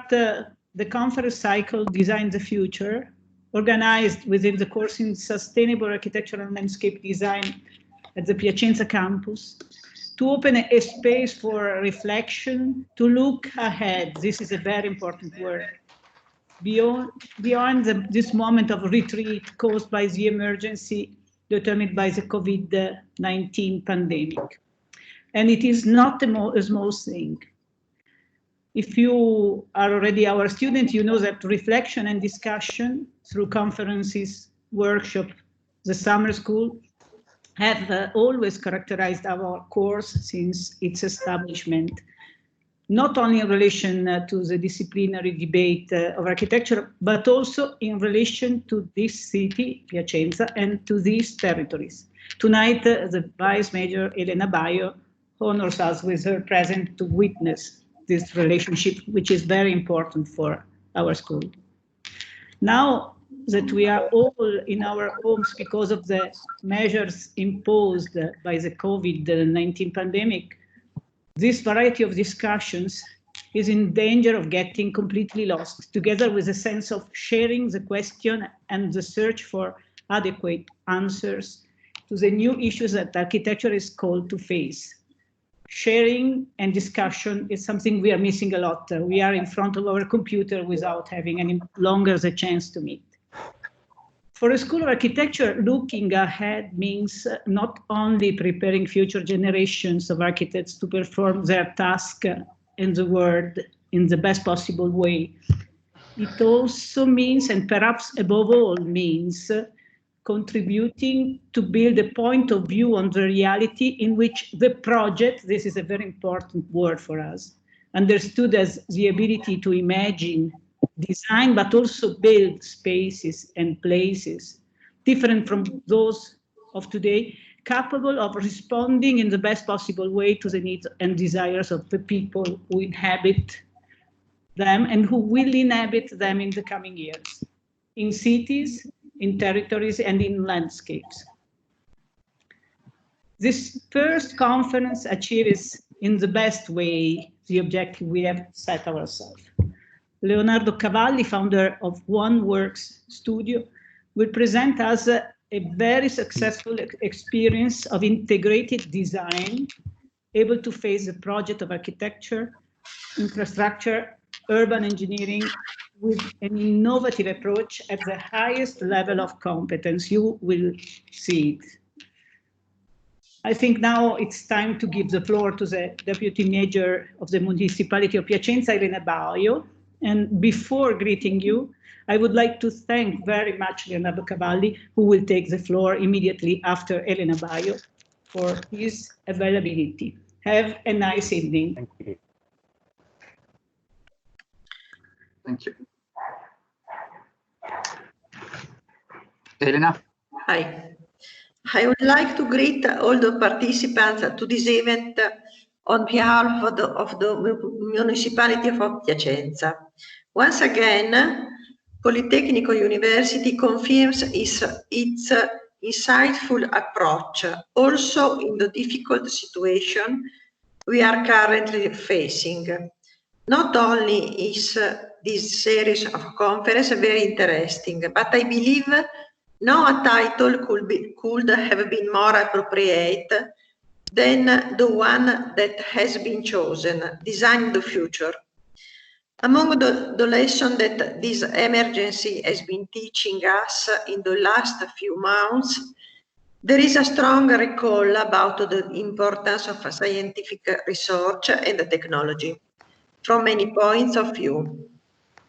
start the conference cycle Design the Future, organized within the course in Sustainable Architectural Landscape Design at the Piacenza campus, to open a space for reflection, to look ahead. This is a very important word. Beyond this moment of retreat caused by the emergency determined by the COVID-19 pandemic. And it is not a small thing. If you are already our student, you know that reflection and discussion through conferences, workshops, the summer school have always characterized our course since its establishment, not only in relation to the disciplinary debate of architecture, but also in relation to this city, Piacenza, and to these territories. Tonight, the Vice Major Elena Baio honors us with her presence to witness this relationship, which is very important for our school. Now that we are all in our homes because of the measures imposed by the COVID-19 pandemic, this variety of discussions is in danger of getting completely lost, together with a sense of sharing the question and the search for adequate answers to the new issues that architecture is called to face. Sharing and discussion is something we are missing a lot. We are in front of our computer without having any longer the chance to meet. For a School of Architecture, looking ahead means not only preparing future generations of architects to perform their task in the world in the best possible way. It also means, and perhaps above all means, contributing to build a point of view on the reality in which the project, this is a very important word for us, understood as the ability to imagine, design, but also build spaces and places different from those of today, capable of responding in the best possible way to the needs and desires of the people who inhabit them and who will inhabit them in the coming years, in cities, in territories, and in landscapes. This first conference achieves in the best way the objective we have set ourselves. Leonardo Cavalli, founder of One Works Studio, will present us a very successful experience of integrated design, able to face the project of architecture, infrastructure, urban engineering, with an innovative approach at the highest level of competence. You will see it. I think now it's time to give the floor to the Deputy Mayor of the Municipality of Piacenza, Elena Baio. And before greeting you, I would like to thank very much Leonardo Cavalli, who will take the floor immediately after Elena Baio, for his availability. Have a nice evening. Thank you. Thank you. Elena? Hi. I would like to greet all the participants to this event on behalf of the Municipality of Piacenza. Once again, Politecnico University confirms its insightful approach, also in the difficult situation we are currently facing. Not only is this series of conferences very interesting, but I believe no title could have been more appropriate than the one that has been chosen, Design the Future. Among the lessons that this emergency has been teaching us in the last few months, there is a strong recall about the importance of scientific research and technology from many points of view.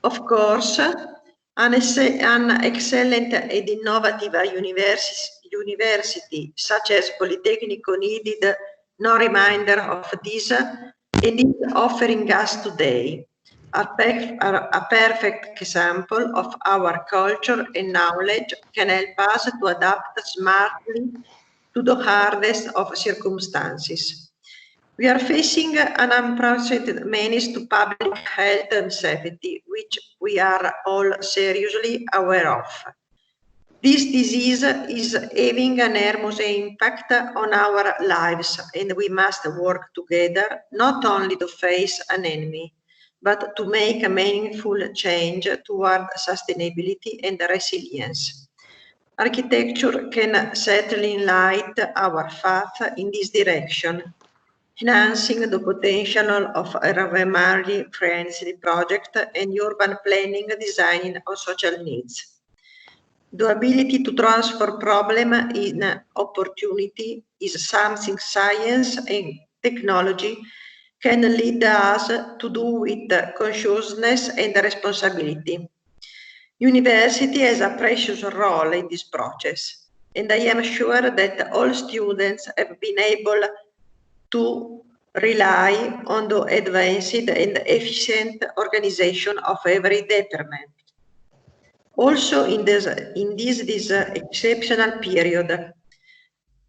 Of course, an excellent and innovative university such as Politecnico needed no reminder of this and is offering us today a perfect example of our culture and knowledge can help us to adapt smartly to the hardest of circumstances. We are facing an unprecedented menace to public health and safety, which we are all seriously aware of. This disease is having an enormous impact on our lives, and we must work together not only to face an enemy, but to make a meaningful change toward sustainability and resilience. Architecture can certainly light our path in this direction, enhancing the potential of a environmentally-friendly project and urban planning designing on social needs. The ability to transform problem in opportunity is something science and technology can lead us to do with consciousness and responsibility. University has a precious role in this process, and I am sure that all students have been able to rely on the advanced and efficient organization of every department. Also in this exceptional period.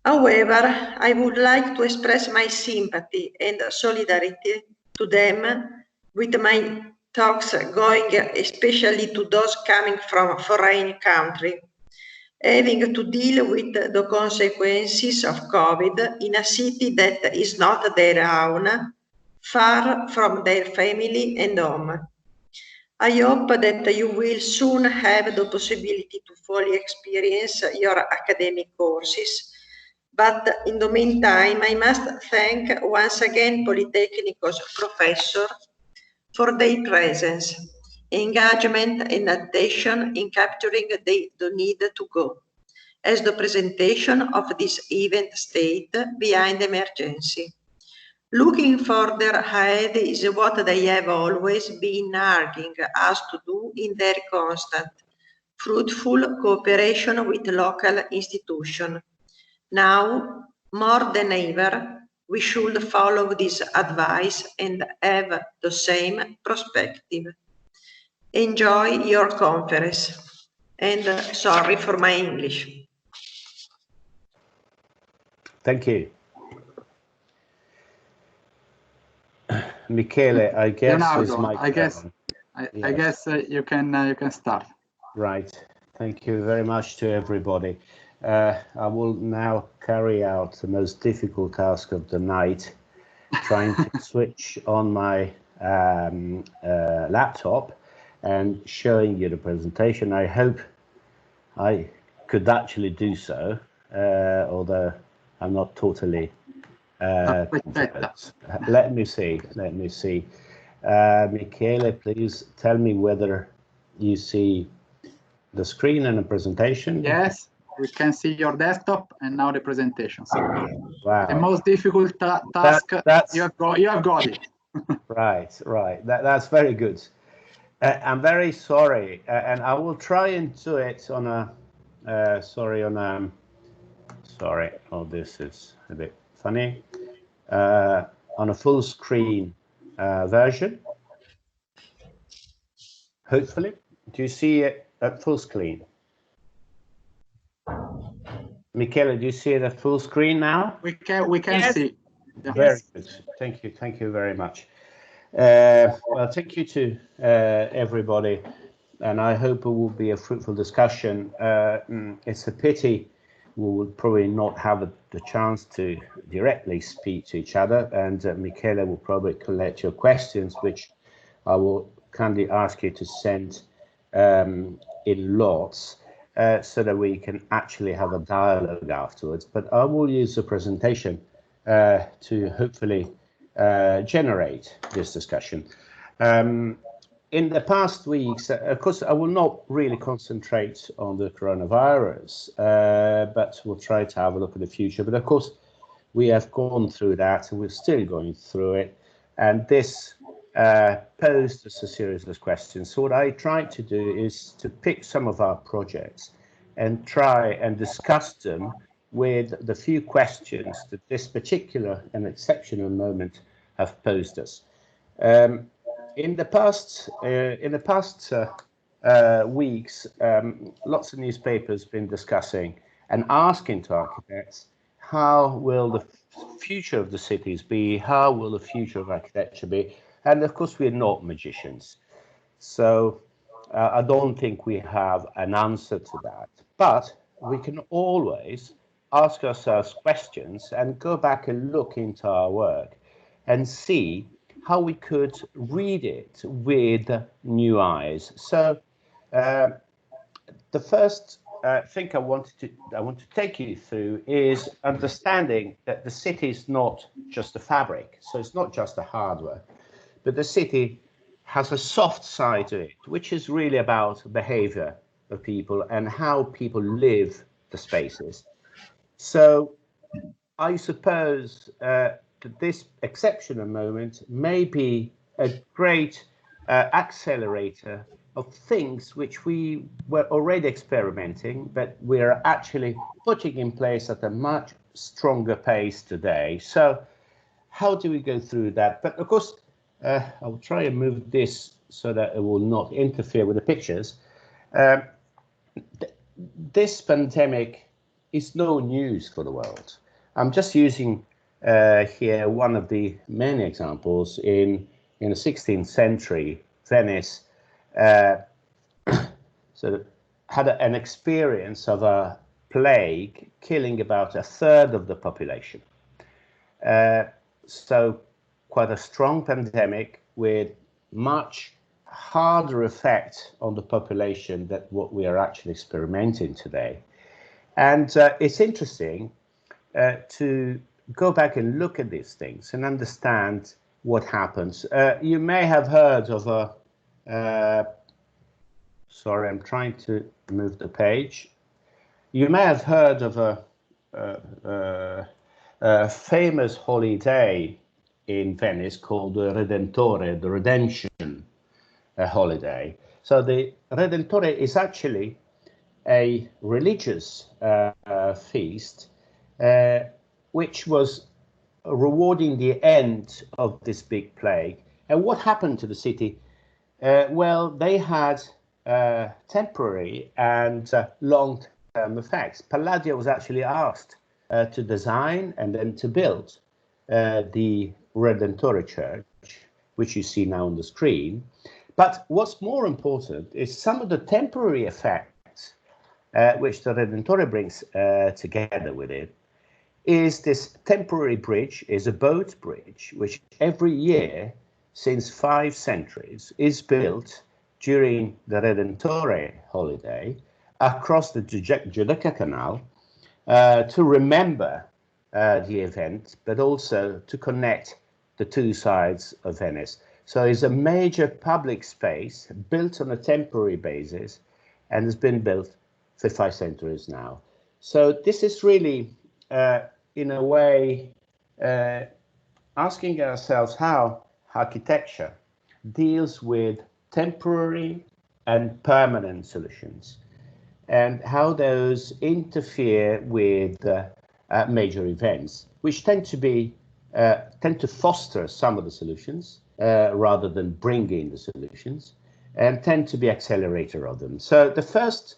However, I would like to express my sympathy and solidarity to them with my talks going especially to those coming from foreign countries, having to deal with the consequences of COVID in a city that is not their own, far from their family and home. I hope that you will soon have the possibility to fully experience your academic courses. But in the meantime, I must thank once again Politecnico's professors for their presence, engagement and attention in capturing the need to go, as the presentation of this event state behind emergency. Looking further ahead is what they have always been urging us to do in their constant, fruitful cooperation with local institutions. Now, more than ever, we should follow this advice and have the same perspective. Enjoy your conference. And sorry for my English. Thank you. Michele, I guess Leonardo, I guess you can start. Right. Thank you very much to everybody. I will now carry out the most difficult task of the night, trying to switch on my laptop and showing you the presentation. I hope I could actually do so, although I'm not totally Let me see. Michele, please tell me whether you see the screen and the presentation. Yes, we can see your desktop and now the presentation. So wow. The most difficult task, you have got it. Right. That's very good. I'm very sorry, and I will try and do it on a, sorry, oh, this is a bit funny, on a full screen version. Hopefully, do you see it at full screen? Michele, do you see it at full screen now? We can see. Yeah. Very good. Thank you very much. Well, thank you to everybody, and I hope it will be a fruitful discussion. It's a pity we will probably not have the chance to directly speak to each other, and Michele will probably collect your questions, which I will kindly ask you to send in lots, so that we can actually have a dialogue afterwards. But I will use the presentation to hopefully generate this discussion. In the past weeks, of course, I will not really concentrate on the coronavirus, but we'll try to have a look at the future. But of course, we have gone through that and we're still going through it. And this posed us a series of questions. So what I tried to do is to pick some of our projects and try and discuss them with the few questions that this particular and exceptional moment have posed us. In the past weeks, lots of newspapers have been discussing and asking to architects, how will the future of the cities be? How will the future of architecture be? And of course, we're not magicians. So I don't think we have an answer to that. But we can always ask ourselves questions and go back and look into our work and see how we could read it with new eyes. So the first thing I want to take you through is understanding that the city is not just a fabric, so it's not just the hardware, but the city has a soft side to it, which is really about behavior of people and how people live the spaces. So I suppose that this exceptional moment may be a great accelerator of things which we were already experimenting, but we're actually putting in place at a much stronger pace today. So how do we go through that? But of course, I'll try and move this so that it will not interfere with the pictures. This pandemic is no news for the world. I'm just using here one of the many examples in the 16th century. Venice sort of had an experience of a plague killing about a third of the population. So quite a strong pandemic with much harder effect on the population than what we are actually experimenting today. And it's interesting to go back and look at these things and understand what happens. You may have heard of sorry, I'm trying to move the page. You may have heard of a famous holiday in Venice called the Redentore, the Redemption holiday. So the Redentore is actually a religious feast which was rewarding the end of this big plague. And what happened to the city? Well, they had temporary and long-term effects. Palladio was actually asked to design and then to build the Redentore Church, which you see now on the screen. But what's more important is some of the temporary effects which the Redentore brings together with it is this temporary bridge, is a boat bridge, which every year since 5 centuries is built during the Redentore holiday across the Giudecca Canal to remember the event, but also to connect the two sides of Venice. So it's a major public space built on a temporary basis and has been built for 5 centuries now. So this is really, in a way, asking ourselves how architecture deals with temporary and permanent solutions and how those interfere with major events, which tend to foster some of the solutions rather than bring in the solutions, and tend to be accelerator of them. So the first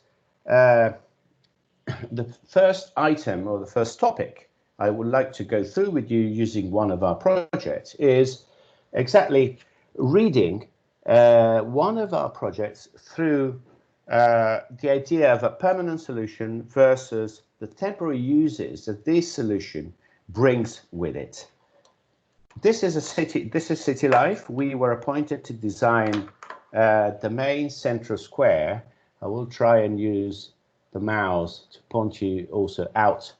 item, or the first topic I would like to go through with you using one of our projects is exactly reading one of our projects through the idea of a permanent solution versus the temporary uses that this solution brings with it. This is City Life. We were appointed to design the main central square. I will try and use the mouse to point you also out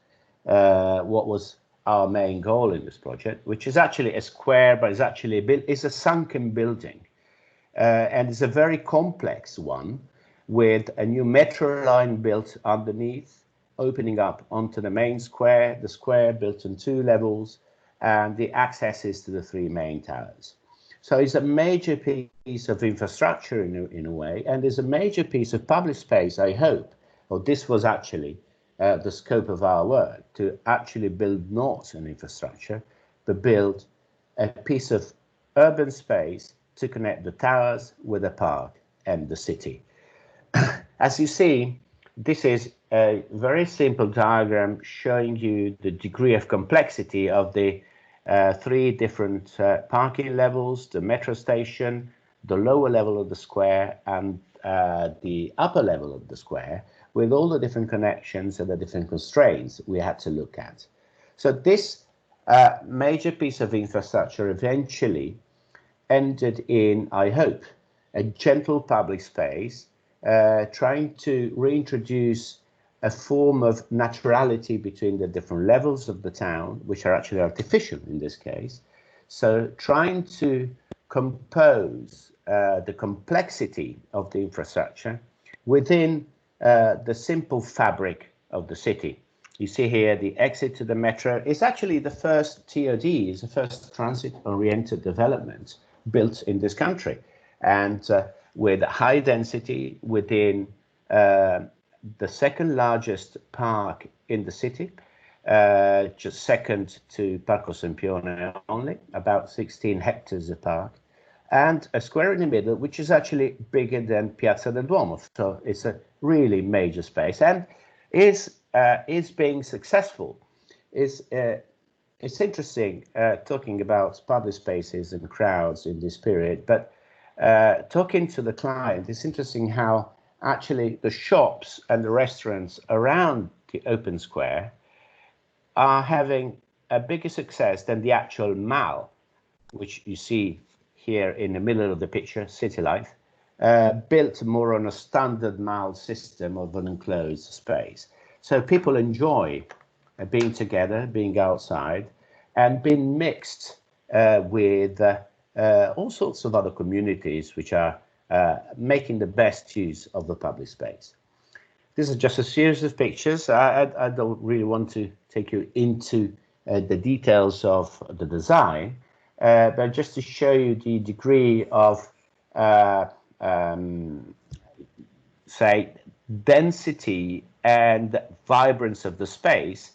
what was our main goal in this project, which is actually a square, but it's a sunken building. And it's a very complex one with a new metro line built underneath, opening up onto the main square, the square built on 2 levels, and the accesses to the 3 main towers. So it's a major piece of infrastructure in a way, and it's a major piece of public space, I hope. Well, this was actually the scope of our work, to actually build not an infrastructure, but build a piece of urban space to connect the towers with the park and the city. As you see, this is a very simple diagram showing you the degree of complexity of the 3 different parking levels, the metro station, the lower level of the square, and the upper level of the square, with all the different connections and the different constraints we had to look at. So this major piece of infrastructure eventually ended in, I hope, a gentle public space, trying to reintroduce a form of naturality between the different levels of the town, which are actually artificial in this case. So trying to compose the complexity of the infrastructure within the simple fabric of the city. You see here the exit to the metro is actually the first TOD, is the first transit-oriented development built in this country, and with high density within the second largest park in the city, just second to Parco Sempione only, about 16 hectares of park, and a square in the middle, which is actually bigger than Piazza del Duomo. So it's a really major space, and is being successful. It's interesting talking about public spaces and crowds in this period, but talking to the client, it's interesting how actually the shops and the restaurants around the open square are having a bigger success than the actual mall, which you see here in the middle of the picture, City Life, built more on a standard mall system of an enclosed space. So people enjoy being together, being outside, and being mixed with all sorts of other communities which are making the best use of the public space. This is just a series of pictures. I don't really want to take you into the details of the design, but just to show you the degree of, say, density and vibrance of the space,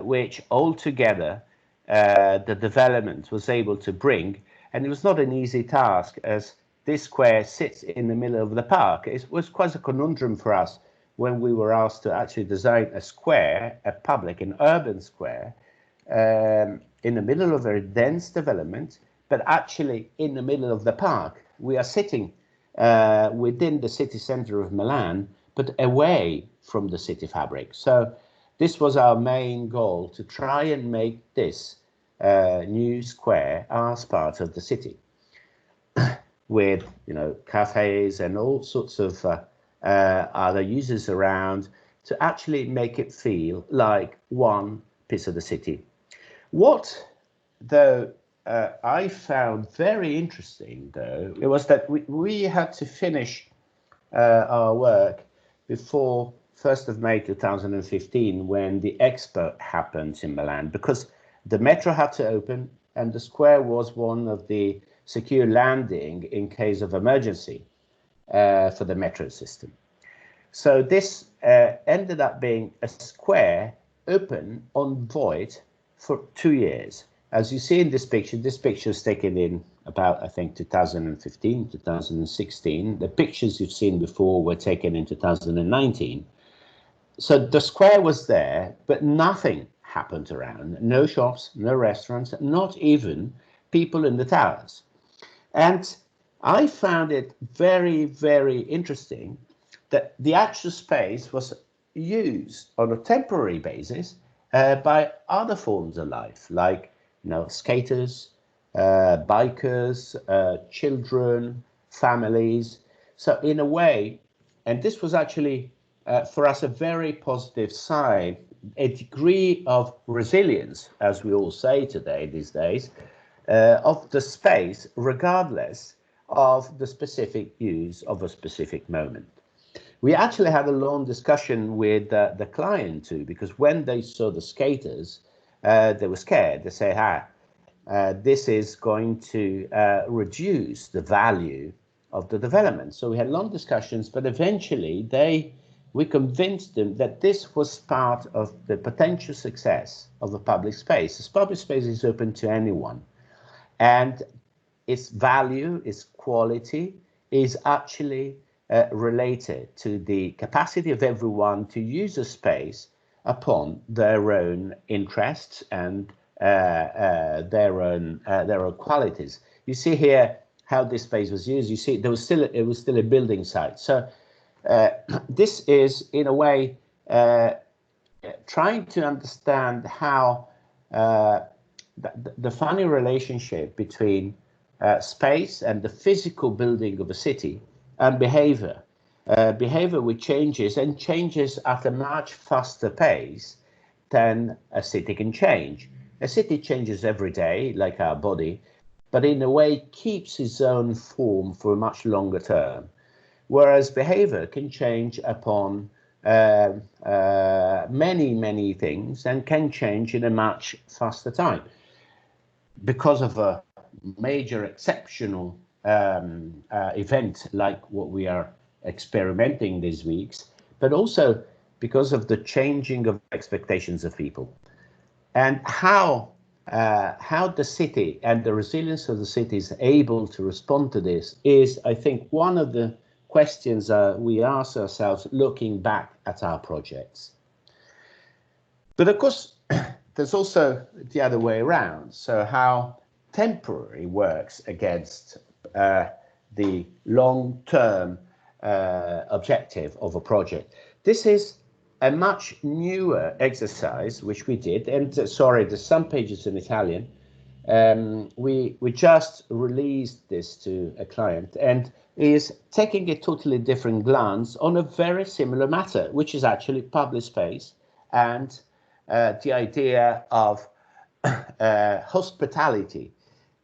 which altogether the development was able to bring. And it was not an easy task, as this square sits in the middle of the park. It was quite a conundrum for us when we were asked to actually design a square, a public, an urban square, in the middle of a very dense development, but actually in the middle of the park. We are sitting within the city center of Milan, but away from the city fabric. So this was our main goal, to try and make this new square as part of the city, with, you know, cafes and all sorts of other users around, to actually make it feel like one piece of the city. What, though, I found very interesting, though, it was that we had to finish our work before 1st of May 2015, when the Expo happened in Milan, because the metro had to open and the square was one of the secure landing in case of emergency for the metro system. So this ended up being a square open on void for 2 years. As you see in this picture is taken in about, I think, 2015, 2016. The pictures you've seen before were taken in 2019. So the square was there, but nothing happened around. No shops, no restaurants, not even people in the towers. And I found it very, very interesting that the actual space was used on a temporary basis by other forms of life, like, you know, skaters, bikers, children, families. So in a way, and this was actually for us a very positive sign, a degree of resilience, as we all say today, these days, of the space, regardless of the specific use of a specific moment. We actually had a long discussion with the client too, because when they saw the skaters, they were scared. They say, this is going to reduce the value of the development. So we had long discussions, but eventually we convinced them that this was part of the potential success of a public space. This public space is open to anyone, and its value, its quality is actually related to the capacity of everyone to use a space upon their own interests and their own qualities. You see here how this space was used. You see it was still a building site. So this is, in a way, trying to understand how the funny relationship between space and the physical building of a city and behavior. Behavior which changes and changes at a much faster pace than a city can change. A city changes every day, like our body, but in a way keeps its own form for a much longer term. Whereas behavior can change upon many things and can change in a much faster time because of a major exceptional event like what we are experimenting these weeks, but also because of the changing of expectations of people and how the city and the resilience of the city is able to respond to this is, I think, one of the questions we ask ourselves looking back at our projects. But of course, there's also the other way around. So how temporary works against the long-term objective of a project. This is a much newer exercise which we did, and sorry, there's some pages in Italian. We just released this to a client and is taking a totally different glance on a very similar matter, which is actually public space and the idea of hospitality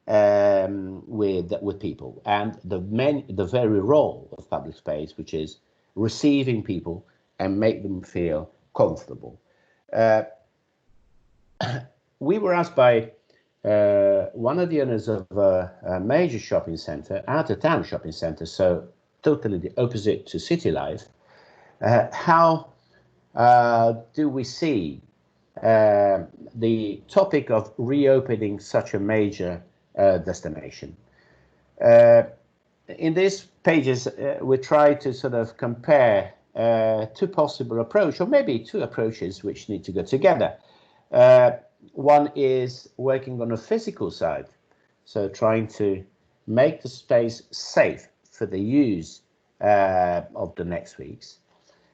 with people and the very role of public space, which is receiving people and make them feel comfortable. We were asked by one of the owners of a major shopping center, out-of-town shopping center, so totally the opposite to city life, how do we see the topic of reopening such a major destination? In these pages, we try to sort of compare two possible approaches, or maybe two approaches which need to go together. One is working on a physical side, so trying to make the space safe for the use of the next weeks.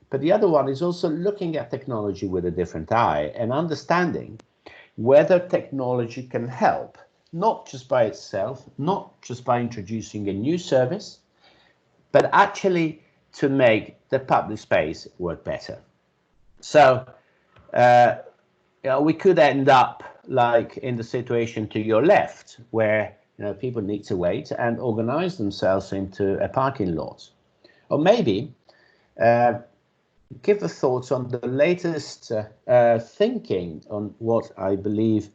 But the other one is also looking at technology with a different eye and understanding whether technology can help, not just by itself, not just by introducing a new service, but actually to make the public space work better. So we could end up like in the situation to your left, where people need to wait and organize themselves into a parking lot. Or maybe give a thought on the latest thinking on what I believe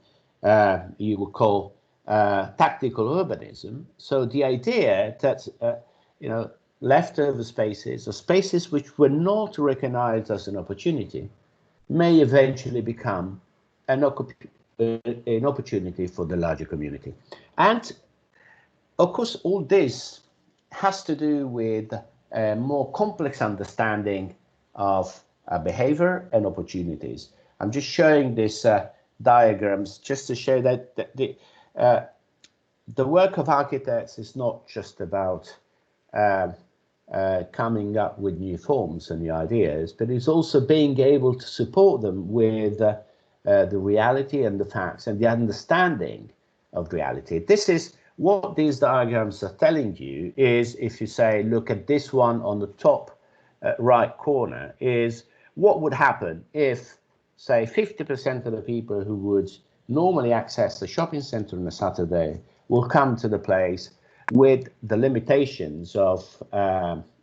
you would call tactical urbanism. So the idea that leftover spaces or spaces which were not recognized as an opportunity may eventually become an opportunity for the larger community. And of course, all this has to do with a more complex understanding of behavior and opportunities. I'm just showing these diagrams just to show that the work of architects is not just about coming up with new forms and new ideas, but it's also being able to support them with the reality and the facts and the understanding of reality. This is what these diagrams are telling you is, if you say, look at this one on the top right corner, is what would happen if, say, 50% of the people who would normally access the shopping center on a Saturday will come to the place with the limitations of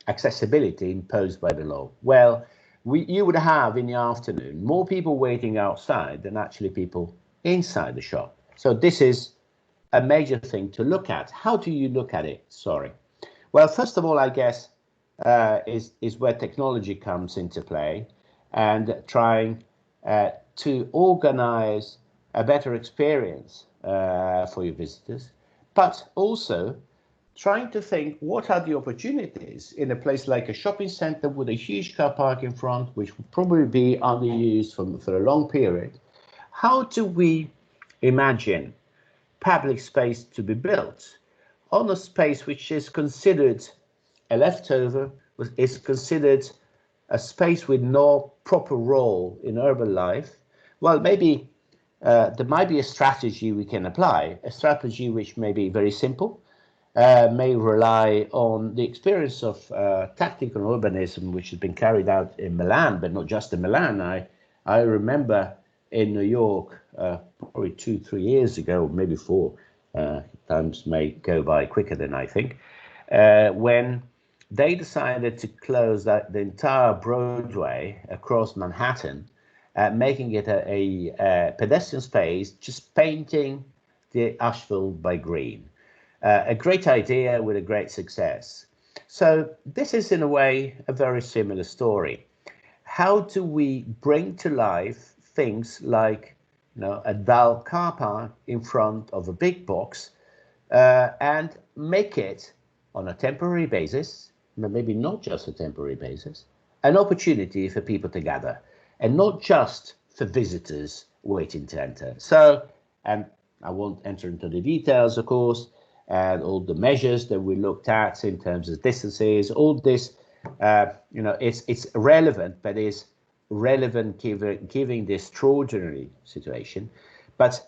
accessibility imposed by the law. Well, you would have in the afternoon more people waiting outside than actually people inside the shop. So this is a major thing to look at. How do you look at it? Sorry. Well, first of all, I guess, is where technology comes into play, and trying to organize a better experience for your visitors, but also trying to think what are the opportunities in a place like a shopping center with a huge car park in front, which would probably be underused for a long period. How do we imagine public space to be built on a space which is considered a leftover, is considered a space with no proper role in urban life? Well, maybe there might be a strategy we can apply, a strategy which may be very simple, may rely on the experience of tactical urbanism, which has been carried out in Milan, but not just in Milan. I remember in New York, probably 2-3 years ago, maybe 4, times may go by quicker than I think, when they decided to close the entire Broadway across Manhattan, making it a pedestrian space, just painting the asphalt by green. A great idea with a great success. So this is in a way a very similar story. How do we bring to life things like, you know, a dull car park in front of a big box, and make it on a temporary basis, maybe not just a temporary basis, an opportunity for people to gather, and not just for visitors waiting to enter. So, and I won't enter into the details, of course, and all the measures that we looked at in terms of distances, all this, you know, it's relevant, but is relevant given the extraordinary situation. But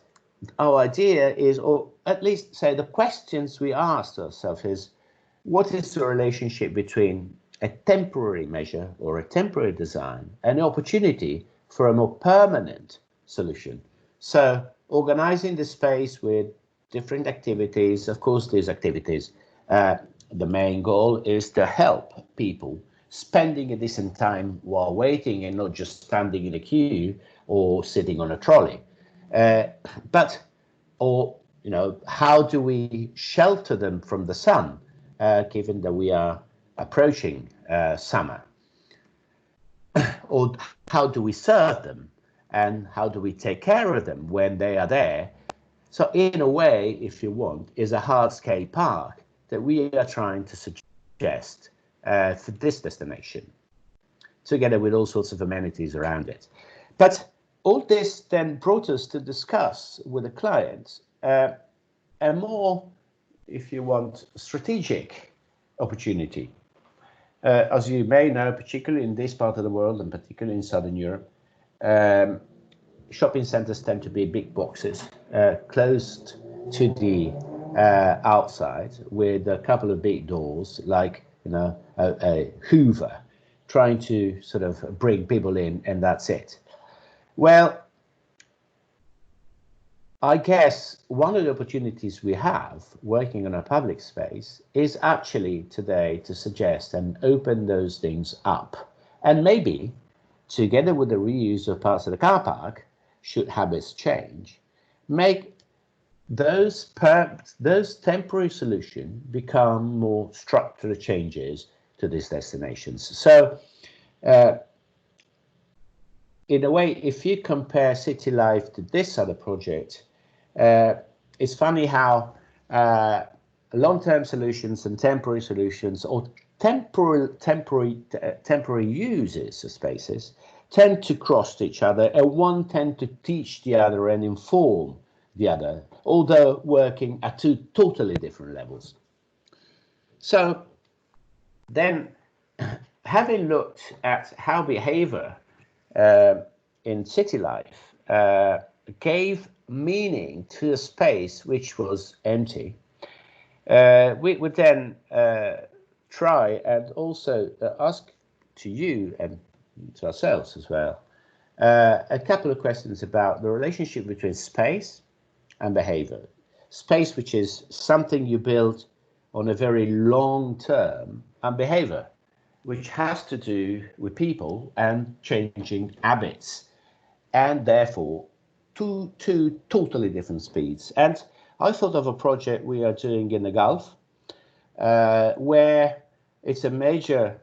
our idea is, or at least say the questions we asked ourselves is, what is the relationship between a temporary measure or a temporary design and the opportunity for a more permanent solution? So organizing the space with different activities. Of course, these activities, the main goal is to help people spending a decent time while waiting and not just standing in a queue or sitting on a trolley. Or, you know, how do we shelter them from the sun, given that we are approaching summer? Or how do we serve them, and how do we take care of them when they are there? So in a way, if you want, is a hardscape park that we are trying to suggest for this destination, together with all sorts of amenities around it. But all this then brought us to discuss with the clients a more, if you want, strategic opportunity. As you may know, particularly in this part of the world, and particularly in Southern Europe, shopping centers tend to be big boxes, closed to the outside, with a couple of big doors, like, you know, a Hoover, trying to sort of bring people in, and that's it. Well, I guess one of the opportunities we have working on a public space is actually today to suggest and open those things up, and maybe together with the reuse of parts of the car park, should habits change, make those temporary solutions become more structural changes to these destinations. So in a way, if you compare City Life to this other project, it's funny how long-term solutions and temporary solutions, or temporary uses of spaces, tend to cross each other, and one tend to teach the other and inform the other, although working at two totally different levels. So then, having looked at how behavior in City Life gave meaning to a space which was empty, we would then try and also ask to you and to ourselves as well a couple of questions about the relationship between space and behavior. Space, which is something you build on a very long term, and behavior, which has to do with people and changing habits, and therefore two totally different speeds. And I thought of a project we are doing in the Gulf, where it's a major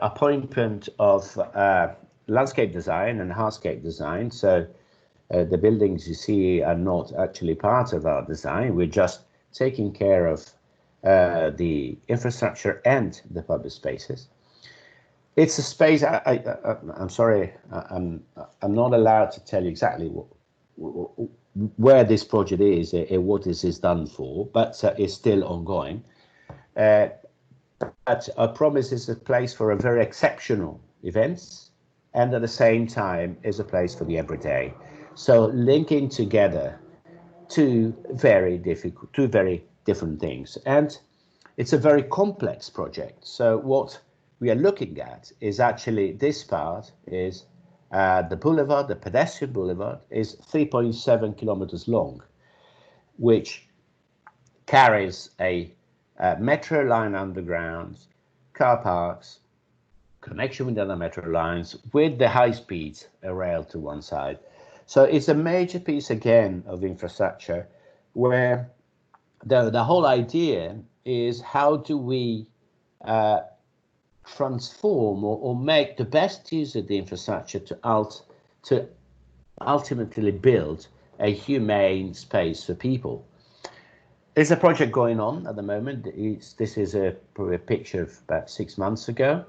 appointment of landscape design and hardscape design. So the buildings you see are not actually part of our design. We're just taking care of the infrastructure and the public spaces. It's a space. I'm sorry, I'm not allowed to tell you exactly where this project is and what this is done for, but it's still ongoing. But I promise it's a place for a very exceptional events, and at the same time is a place for the everyday. So linking together two very different things. And it's a very complex project. So what we are looking at is actually this part is the boulevard, the pedestrian boulevard, is 3.7 kilometers long, which carries a metro line underground, car parks, connection with other metro lines, with the high-speed rail to one side. So it's a major piece again of infrastructure where the whole idea is how do we transform or make the best use of the infrastructure to ultimately build a humane space for people. There's a project going on at the moment. This is probably a picture of about 6 months ago.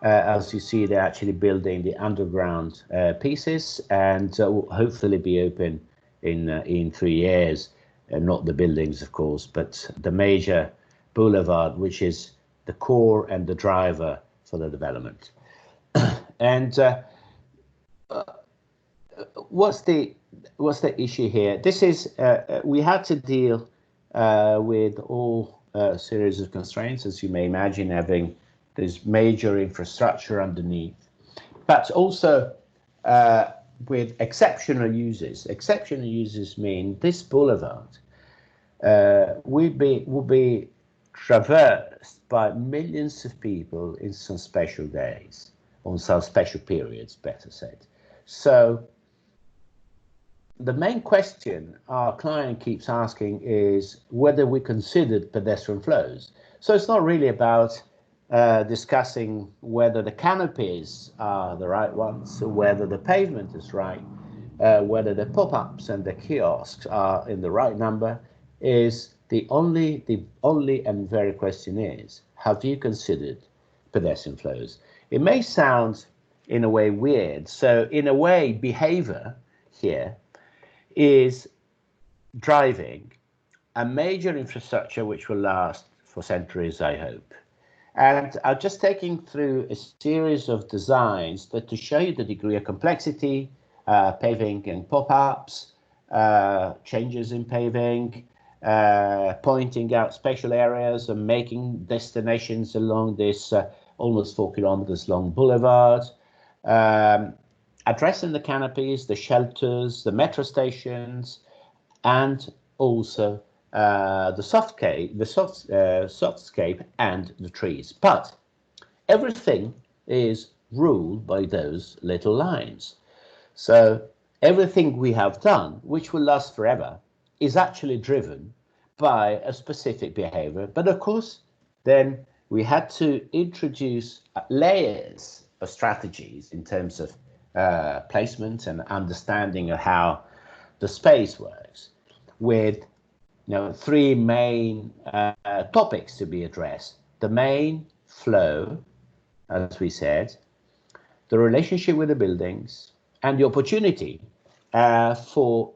As you see, they're actually building the underground pieces, and will hopefully be open in 3 years. Not the buildings, of course, but the major boulevard, which is the core and the driver for the development. And what's the issue here? This is we had to deal with all series of constraints, as you may imagine, having this major infrastructure underneath, but also with exceptional uses. Exceptional uses mean this boulevard will be traversed by millions of people in some special days, on some special periods, better said. So the main question our client keeps asking is whether we considered pedestrian flows. So it's not really about discussing whether the canopies are the right ones, or whether the pavement is right, whether the pop-ups and the kiosks are in the right number. Is the only and very question is, have you considered pedestrian flows? It may sound in a way weird. So in a way, behavior here is driving a major infrastructure which will last for centuries, I hope. And I'm just taking through a series of designs that to show you the degree of complexity, paving and pop-ups, changes in paving, pointing out special areas and making destinations along this almost 4 kilometers long boulevard, addressing the canopies, the shelters, the metro stations, and also the softscape and the trees. But everything is ruled by those little lines. So everything we have done, which will last forever, is actually driven by a specific behavior. But of course, then we had to introduce layers of strategies in terms of placement and understanding of how the space works, with 3 main topics to be addressed. The main flow, as we said, the relationship with the buildings, and the opportunity for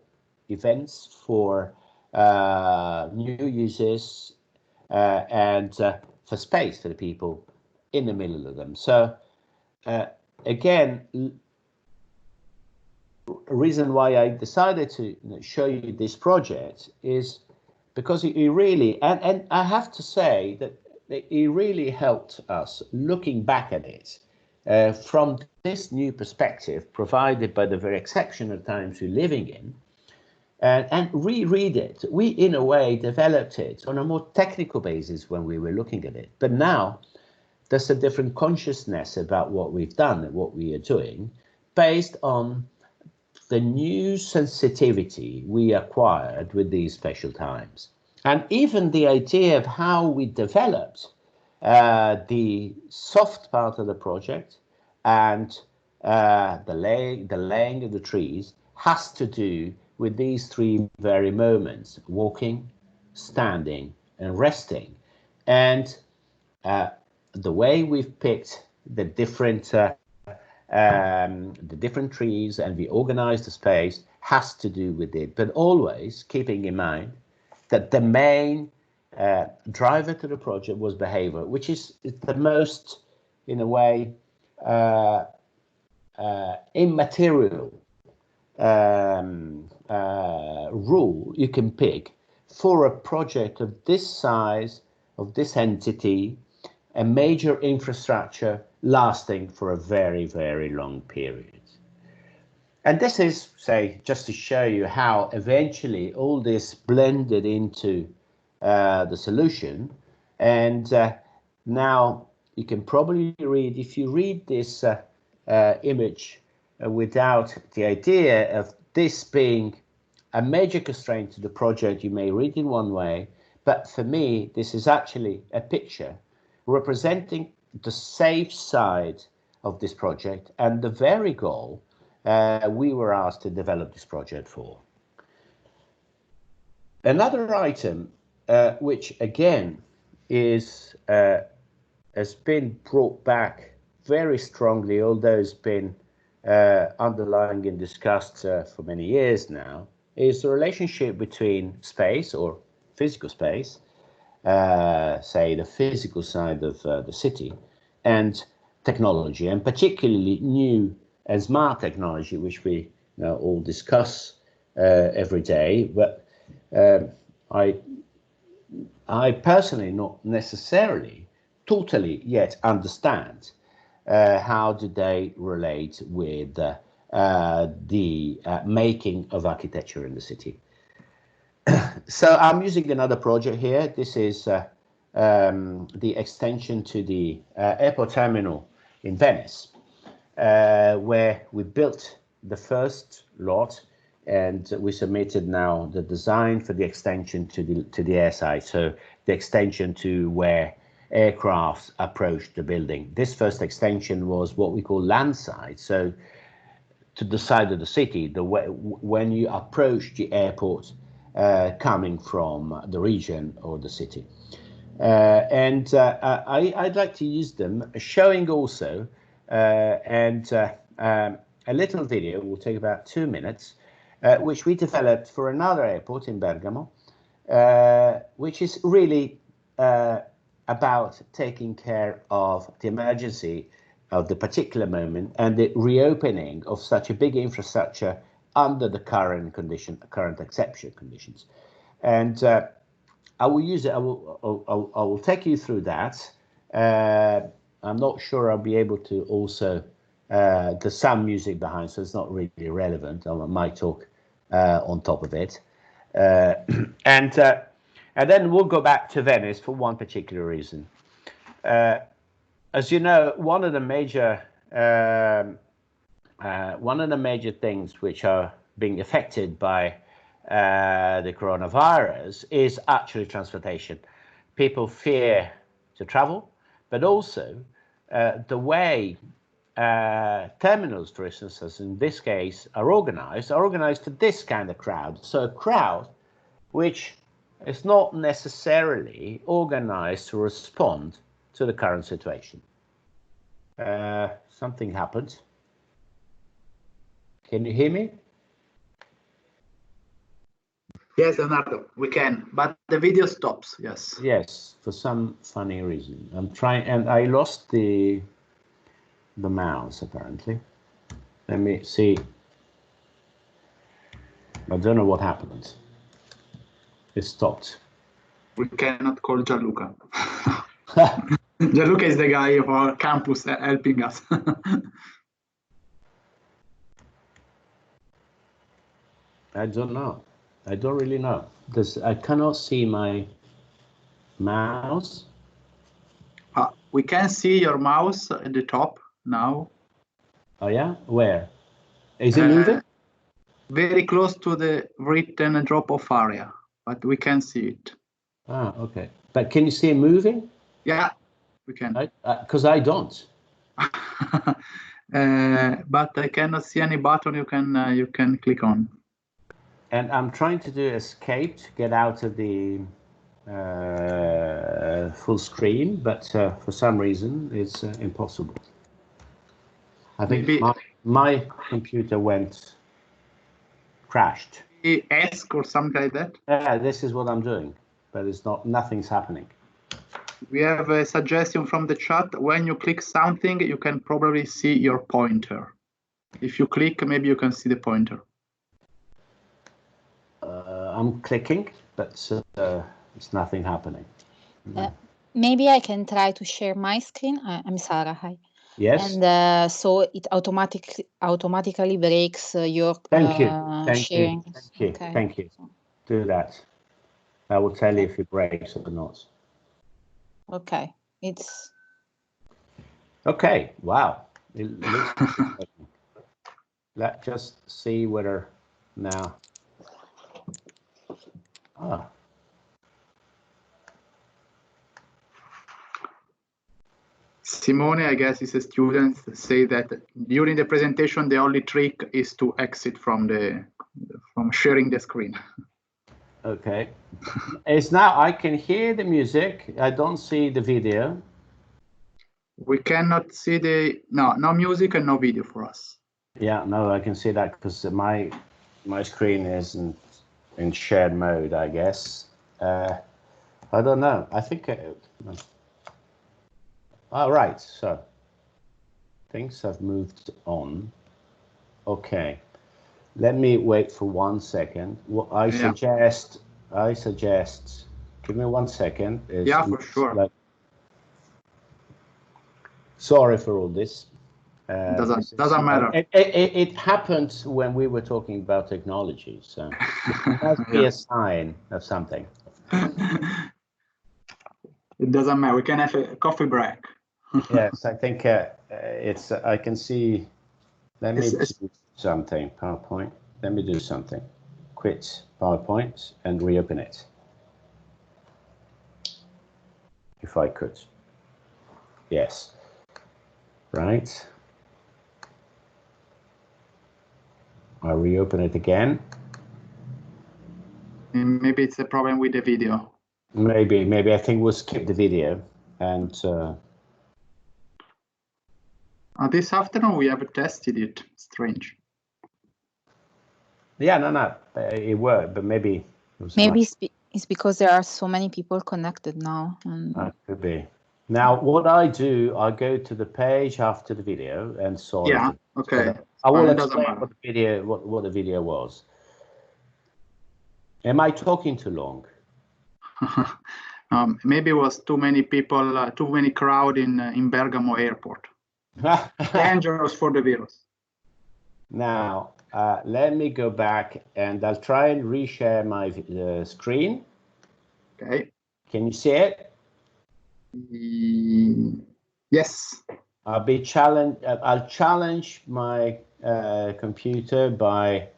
events, for new uses, and for space for the people in the middle of them. So again, a reason why I decided to show you this project is because it really, and I have to say that it really helped us looking back at it from this new perspective provided by the very exceptional times we're living in, and reread it. We, in a way, developed it on a more technical basis when we were looking at it. But now there's a different consciousness about what we've done and what we are doing based on the new sensitivity we acquired with these special times. And even the idea of how we developed the soft part of the project and the laying of the trees has to do with these 3 very moments: walking, standing, and resting. And the way we've picked the different trees and we organize the space has to do with it, but always keeping in mind that the main driver to the project was behavior, which is the most, in a way, immaterial rule you can pick for a project of this size, of this entity, a major infrastructure lasting for a very, very long period. And this is, say, just to show you how eventually all this blended into the solution. And now you can probably read, if you read this image without the idea of this being a major constraint to the project, you may read in one way, but for me, this is actually a picture representing the safe side of this project and the very goal we were asked to develop this project for. Another item, which again is has been brought back very strongly, although it's been underlying and discussed for many years now, is the relationship between space or physical space, say the physical side of the city, and technology, and particularly new and smart technology, which we all discuss every day. But I personally not necessarily totally yet understand how do they relate with the making of architecture in the city. So I'm using another project here. This is the extension to the airport terminal in Venice, where we built the first lot, and we submitted now the design for the extension to the airside, so the extension to where aircraft approach the building. This first extension was what we call landside, so to the side of the city, when you approach the airport coming from the region or the city. I'd like to use them, showing also a little video, will take about 2 minutes, which we developed for another airport in Bergamo, which is really about taking care of the emergency of the particular moment and the reopening of such a big infrastructure under the current exception conditions. And I will use it. I will take you through that. I'm not sure I'll be able to also. There's some music behind, so it's not really relevant. I might talk on top of it, and then we'll go back to Venice for one particular reason. As you know, one of the major things which are being affected by the coronavirus is actually transportation. People fear to travel, but also the way terminals, for instance, as in this case, are organized to this kind of crowd. So a crowd which is not necessarily organized to respond to the current situation. Something happened. Can you hear me? Yes, Leonardo, we can, but the video stops, yes. Yes, for some funny reason. I'm trying, and I lost the mouse, apparently. Let me see. I don't know what happened. It stopped. We cannot call Gianluca. Gianluca is the guy of our campus helping us. I don't know. I don't really know. I cannot see my mouse. We can see your mouse at the top now. Oh yeah? Where? Is it moving? Very close to the written drop-off area, but we can see it. Ah, okay. But can you see it moving? Yeah, we can. Because I don't. But I cannot see any button you can click on. And I'm trying to do escape to get out of the full screen, but for some reason it's impossible. I think my computer crashed. Ask or something like that? Yeah, this is what I'm doing, but nothing's happening. We have a suggestion from the chat. When you click something, you can probably see your pointer. If you click, maybe you can see the pointer. I'm clicking, but it's nothing happening. Maybe I can try to share my screen. I'm Sarah. Hi. Yes. And so it automatically breaks your Thank you. sharing. Thank you. Okay. Thank you. Do that. I will tell you if it breaks or not. Okay. It's okay. Wow. It looks let's just see whether now. Ah. Simone, I guess, is a student, say that during the presentation, the only trick is to exit from sharing the screen. Okay. It's now I can hear the music. I don't see the video. We cannot see no music and no video for us. Yeah, no, I can see that because my screen isn't in shared mode, I guess. I don't know. I think. All right, so things have moved on. Okay, let me wait for 1 second. What I suggest, give me 1 second. Yeah, for sure. Sorry for all this. Doesn't matter. It happened when we were talking about technology, so it must be a sign of something. It doesn't matter. We can have a coffee break. Yes, I think it's. I can see. Let me do something. PowerPoint. Let me do something. Quit PowerPoint and reopen it. If I could. Yes. Right. I'll reopen it again. Maybe it's a problem with the video. Maybe I think we'll skip the video and. This afternoon we have tested it. Strange. Yeah, no, it worked, but maybe. It's because there are so many people connected now. That could be. Now, what I do, I go to the page after the video and sort. Yeah. Okay. I will explain what the video was. Am I talking too long? Maybe it was too many people, too many crowd in Bergamo airport. Dangerous for the virus. Now, let me go back and I'll try and reshare my screen. Okay. Can you see it? Yes. I'll challenge my computer by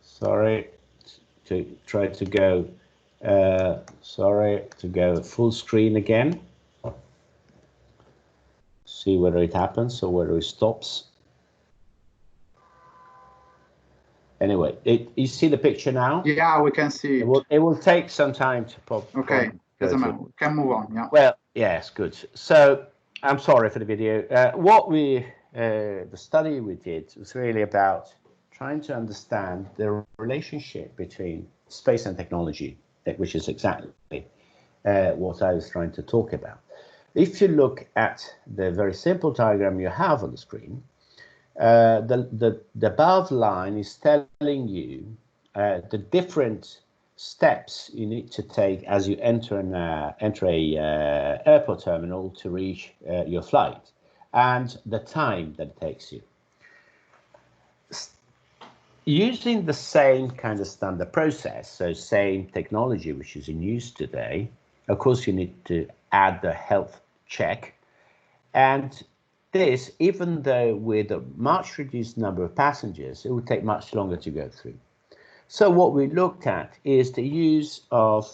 sorry to try to go full screen again. See whether it happens or whether it stops. Anyway, you see the picture now? Yeah, we can see it. It will take some time to pop. Okay, doesn't matter. We can move on. Yeah. Well, yes, good. So I'm sorry for the video. The study we did was really about trying to understand the relationship between space and technology, which is exactly what I was trying to talk about. If you look at the very simple diagram you have on the screen, the above line is telling you the different steps you need to take as you enter a airport terminal to reach your flight, and the time that it takes you. Using the same kind of standard process, so same technology which is in use today, of course you need to add the health check, and this, even though with a much reduced number of passengers, it would take much longer to go through. So what we looked at is the use of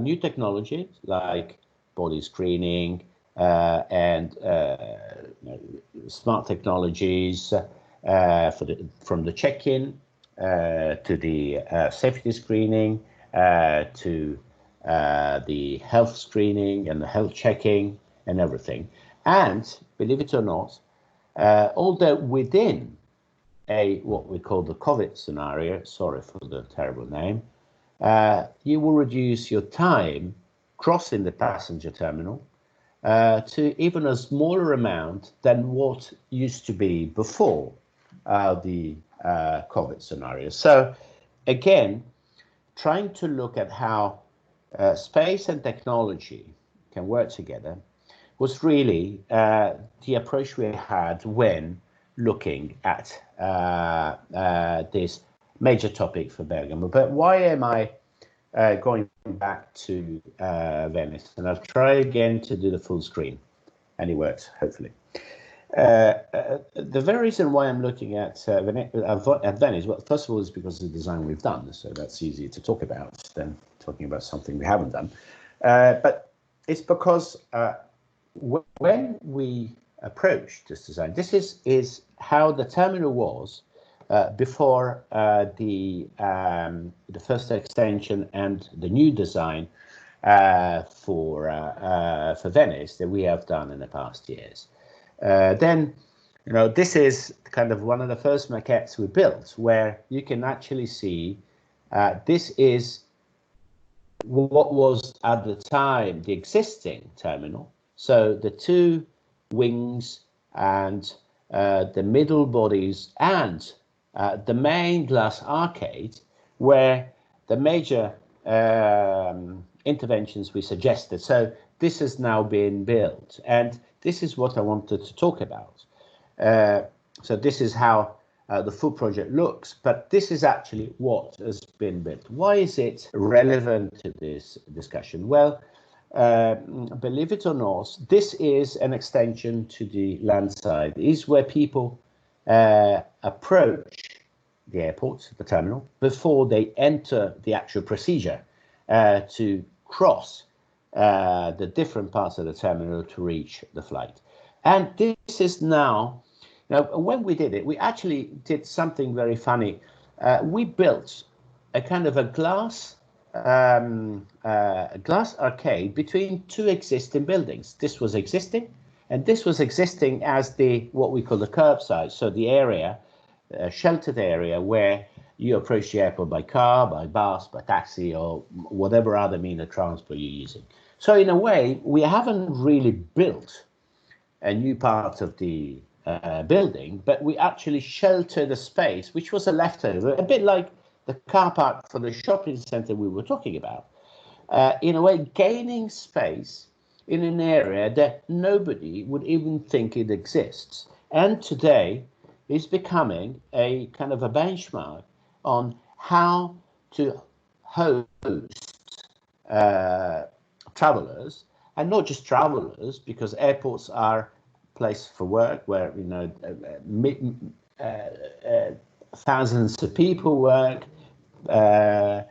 new technologies like body screening and smart technologies from the check-in to the safety screening to the health screening and the health checking and everything. And believe it or not, although within what we call the COVID scenario, sorry for the terrible name, you will reduce your time crossing the passenger terminal to even a smaller amount than what used to be before the COVID scenario. So again, trying to look at how space and technology can work together was really the approach we had when looking at this major topic for Bergamo. But why am I going back to Venice? And I'll try again to do the full screen, and it works, hopefully. The very reason why I'm looking at Venice, well, first of all, is because of the design we've done, so that's easier to talk about than talking about something we haven't done. But it's because when we approached this design, this is how the terminal was before the first extension and the new design for Venice that we have done in the past years. Then, you know, this is kind of one of the first maquettes we built, where you can actually see this is what was at the time the existing terminal. So the two wings and the middle bodies and the main glass arcade were the major interventions we suggested. So this has now been built, and this is what I wanted to talk about. So this is how the full project looks, but this is actually what has been built. Why is it relevant to this discussion? Well, believe it or not, this is an extension to the land side. It is where people approach the airport, the terminal, before they enter the actual procedure to cross the different parts of the terminal to reach the flight. And this is now, when we did it, we actually did something very funny. We built a kind of a glass arcade between two existing buildings. This was existing, and this was existing as what we call the curbside, so the area, sheltered area where you approach the airport by car, by bus, by taxi, or whatever other means of transport you're using. So in a way, we haven't really built a new part of the building, but we actually sheltered a space which was a leftover, a bit like the car park for the shopping center we were talking about. In a way, gaining space in an area that nobody would even think it exists. And today is becoming a kind of a benchmark on how to host travelers, and not just travelers, because airports are place for work where, you know, thousands of people work,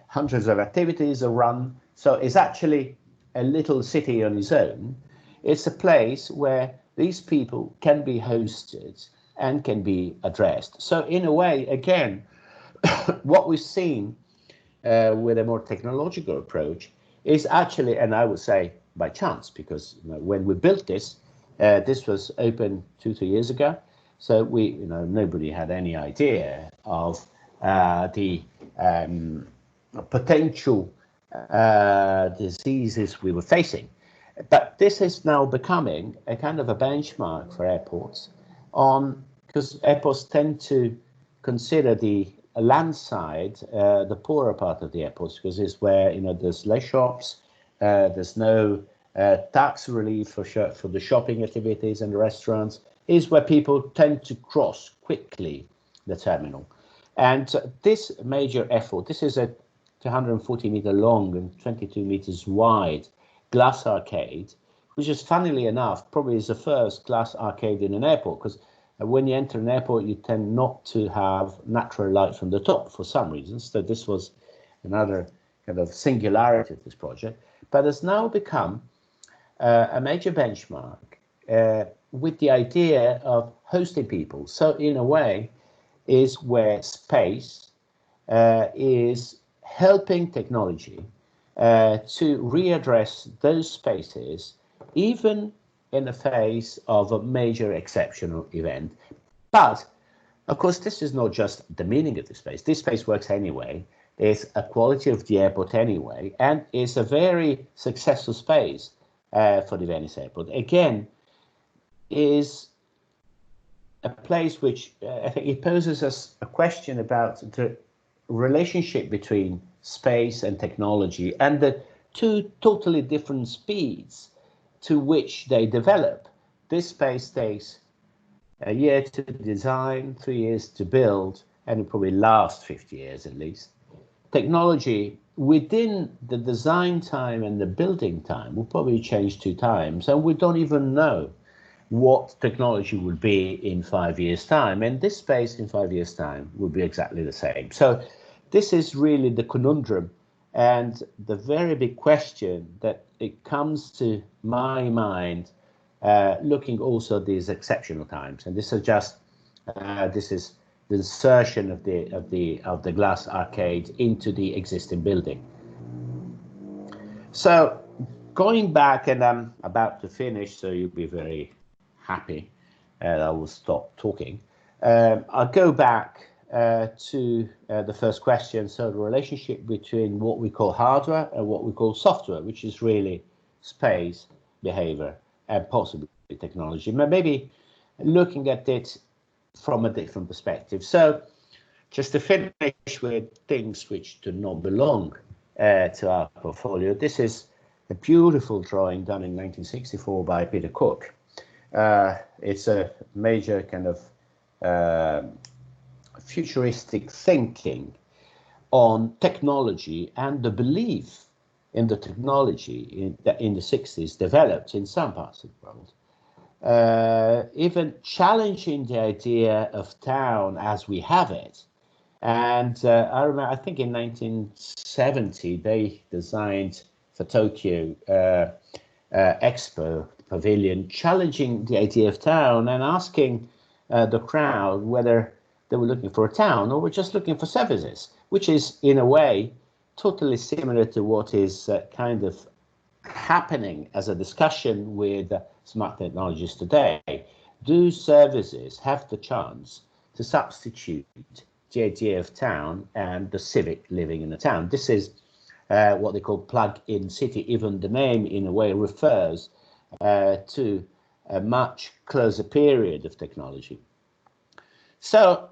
hundreds of activities are run. So it's actually a little city on its own. It's a place where these people can be hosted and can be addressed. So in a way, again, what we've seen with a more technological approach is actually, and I would say by chance, because, you know, when we built this, this was open 2-3 years ago. So nobody had any idea of the potential diseases we were facing. But this is now becoming a kind of a benchmark for airports, because airports tend to consider the land side the poorer part of the airports, because it's where, you know, there's less shops, there's no tax relief for the shopping activities and the restaurants, is where people tend to cross quickly the terminal. And this major effort, this is a 240 meter long and 22 meters wide glass arcade, which is, funnily enough, probably is the first glass arcade in an airport, because when you enter an airport, you tend not to have natural light from the top for some reasons. So this was another kind of singularity of this project, but has now become a major benchmark with the idea of hosting people. So in a way, is where space is helping technology to readdress those spaces, even in the face of a major exceptional event. But of course, this is not just the meaning of the space. This space works anyway. It's a quality of the airport anyway, and it's a very successful space for the Venice airport. Again, is a place which I think it poses us a question about the relationship between space and technology and the two totally different speeds to which they develop. This space takes a year to design, 3 years to build, and it probably lasts 50 years at least. Technology within the design time and the building time will probably change 2 times, and we don't even know what technology will be in 5 years' time. And this space in 5 years' time will be exactly the same. So this is really the conundrum and the very big question that it comes to my mind, looking also at these exceptional times. And this is just this is the insertion of the glass arcade into the existing building. So going back, and I'm about to finish, so you'll be very happy, and I will stop talking. I'll go back to the first question. So the relationship between what we call hardware and what we call software, which is really space, behavior, and possibly technology. Maybe looking at it from a different perspective. So just to finish with things which do not belong to our portfolio, this is a beautiful drawing done in 1964 by Peter Cook. It's a major kind of futuristic thinking on technology and the belief in the technology in the 60s developed in some parts of the world, even challenging the idea of town as we have it. And I remember, I think in 1970, they designed for Tokyo Expo Pavilion, challenging the idea of town and asking the crowd whether they were looking for a town or were just looking for services, which is in a way totally similar to what is kind of happening as a discussion with smart technologies today. Do services have the chance to substitute the idea of town and the civic living in the town? This is what they call plug-in city. Even the name in a way refers to a much closer period of technology. So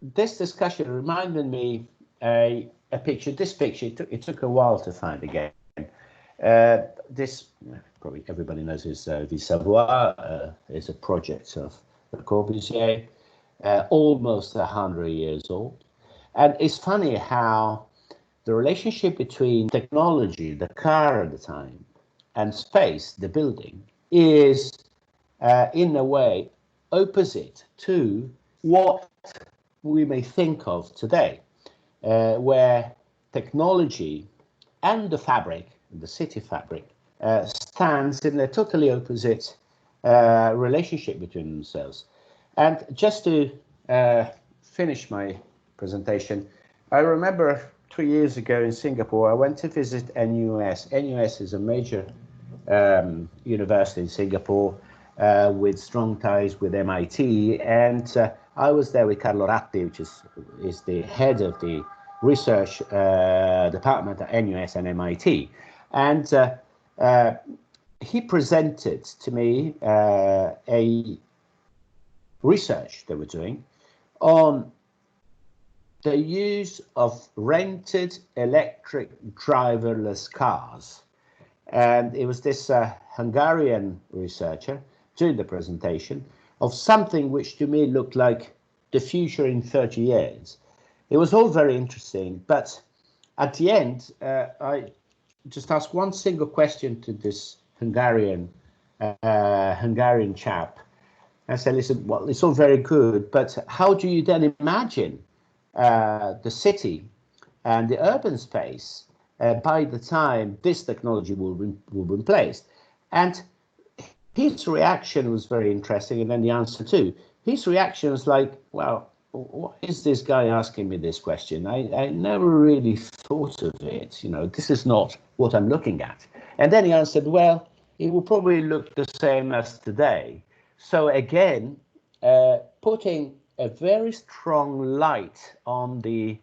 this discussion reminded me a picture. This picture, it took a while to find again. This, probably everybody knows, is Ville Savoye, is a project of Le Corbusier, almost 100 years old. And it's funny how the relationship between technology, the car at the time, and space, the building, is in a way opposite to what we may think of today, where technology and the fabric, the city fabric, stands in a totally opposite relationship between themselves. And just to finish my presentation, I remember 3 years ago in Singapore, I went to visit NUS. NUS is a major university in Singapore with strong ties with MIT, and I was there with Carlo Ratti, which is the head of the research department at NUS and MIT, and he presented to me a research they were doing on the use of rented electric driverless cars. And it was this Hungarian researcher doing the presentation of something which to me looked like the future in 30 years. It was all very interesting, but at the end, I just asked one single question to this Hungarian chap. I said, listen, well, it's all very good, but how do you then imagine the city and the urban space by the time this technology will be placed? And his reaction was very interesting, and then the answer too. His reaction was like, well, why is this guy asking me this question? I never really thought of it. You know, this is not what I'm looking at. And then he answered, well, it will probably look the same as today. So again, putting a very strong light on the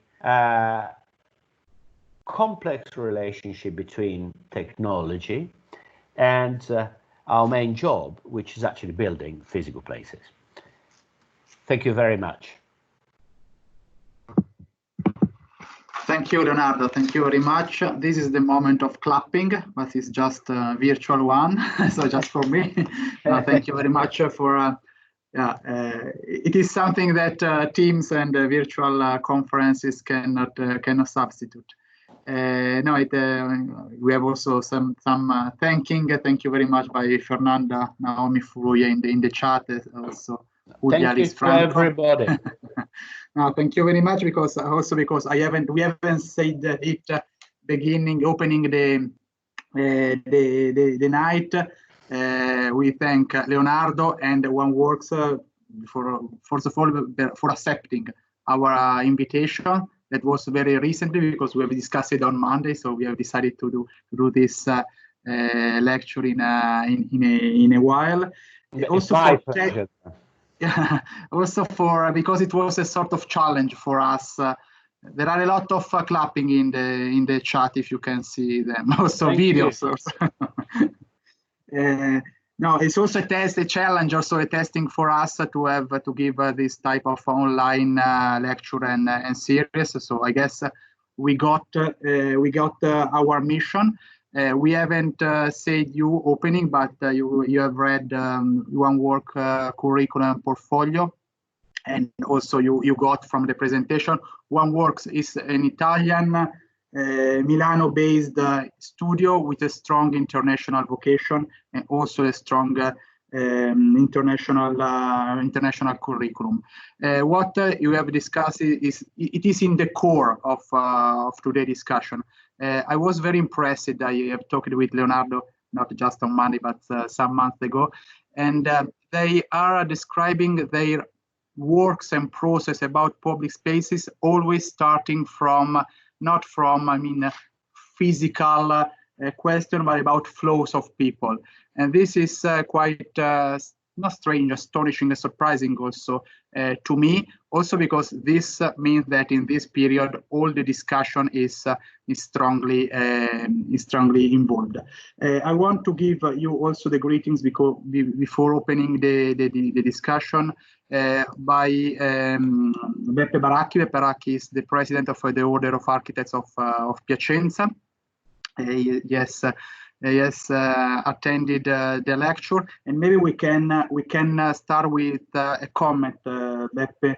complex relationship between technology and our main job, which is actually building physical places. Thank you very much. Thank you, Leonardo. Thank you very much. This is the moment of clapping, but it's just a virtual one, so just for me. Thank you very much for. It is something that Teams and virtual conferences cannot substitute. We have also some thanking. Thank you very much by Fernanda, Naomi Furuya in the chat. Also, thank you to everybody. No, thank you very much, because we haven't said it opening the night. We thank Leonardo and OneWorks first of all for accepting our invitation. That was very recently, because we have discussed it on Monday, so we have decided to do this lecture in a while. Also because it was a sort of challenge for us. There are a lot of clapping in the chat, if you can see them. Also videos. No, it's also a challenge, also a testing for us to give this type of online lecture and series. So I guess we got our mission. We haven't said you opening, but you have read OneWorks curriculum portfolio, and also you got from the presentation. OneWorks is an Italian, Milano-based studio with a strong international vocation and also a strong international curriculum. What you have discussed is in the core of today's discussion. I was very impressed. I have talked with Leonardo not just on Monday, but some months ago, and they are describing their works and process about public spaces, always starting from not from physical question, but about flows of people. And this is quite not strange, astonishing, and surprising also to me. Also because this means that in this period, all the discussion is strongly involved. I want to give you also the greetings before opening the discussion by Beppe Baracchi. Beppe Baracchi is the president of the Order of Architects of Piacenza. Yes. Yes, attended the lecture, and maybe we can start with a comment Beppe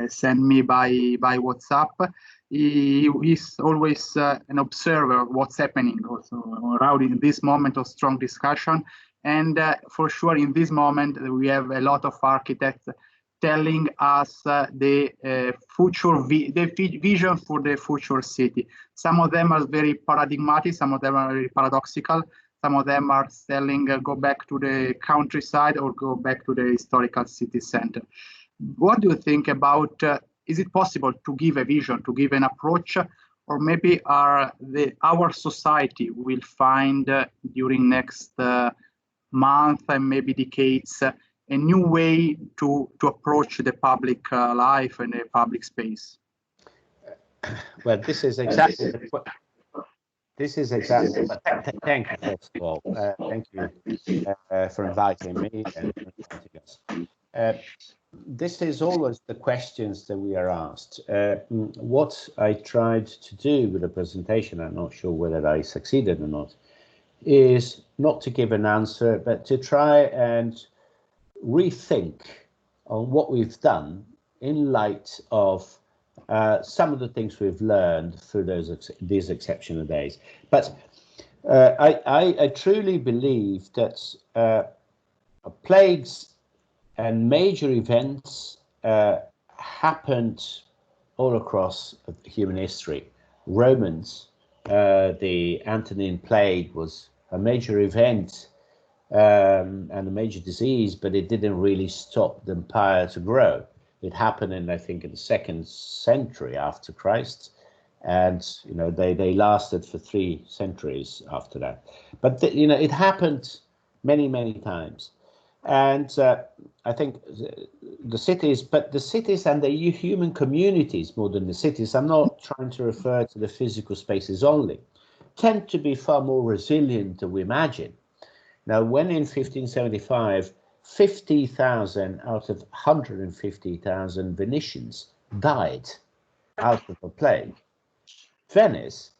sent me by WhatsApp. He's always an observer of what's happening also around in this moment of strong discussion, and for sure in this moment we have a lot of architects telling us the vision for the future city. Some of them are very paradigmatic, some of them are very paradoxical, some of them are telling go back to the countryside or go back to the historical city center. What do you think about, is it possible to give a vision, to give an approach, or maybe our society will find during next month and maybe decades a new way to approach the public life and the public space? Well, this is exactly. Thank you, first of all. Thank you for inviting me and inviting us. This is always the questions that we are asked. What I tried to do with the presentation, I'm not sure whether I succeeded or not, is not to give an answer, but to try and rethink on what we've done in light of some of the things we've learned through these exceptional days. But I truly believe that plagues and major events happened all across human history. Romans, the Antonine Plague was a major event and a major disease, but it didn't really stop the empire to grow. It happened in, I think, in the 2nd century after Christ, and they lasted for 3 centuries after that. But it happened many times, and I think the cities and the human communities more than the cities, I'm not trying to refer to the physical spaces only, tend to be far more resilient than we imagine. Now, when in 1575, 50,000 out of 150,000 Venetians died out of the plague, Venice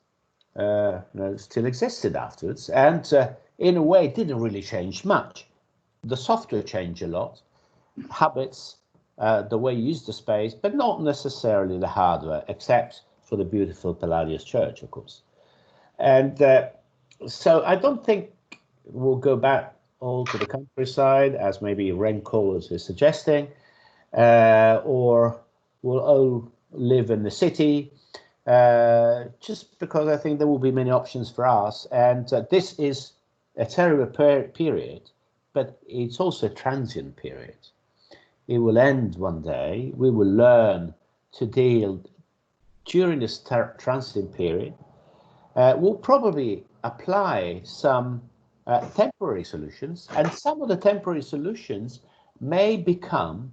still existed afterwards, and in a way didn't really change much. The software changed a lot, habits, the way you use the space, but not necessarily the hardware, except for the beautiful Palladius Church, of course. And so I don't think we'll go back all to the countryside, as maybe Ren Koolhaas is suggesting, or we'll all live in the city, just because I think there will be many options for us. And this is a terrible period, but it's also a transient period. It will end one day. We will learn to deal during this transient period. We'll probably apply some temporary solutions, and some of the temporary solutions may become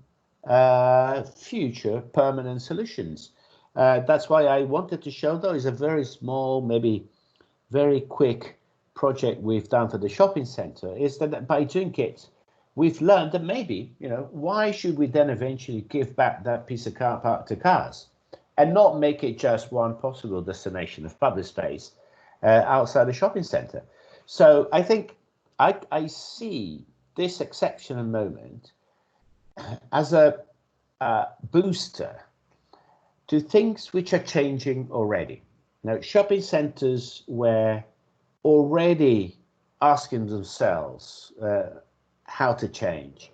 future permanent solutions. That's why I wanted to show, though, is a very small, maybe very quick project we've done for the shopping center, is that by doing it, we've learned that maybe, why should we then eventually give back that piece of car park to cars and not make it just one possible destination of public space outside the shopping center? So I think I see this exceptional moment as a booster to things which are changing already. Now, shopping centers were already asking themselves how to change.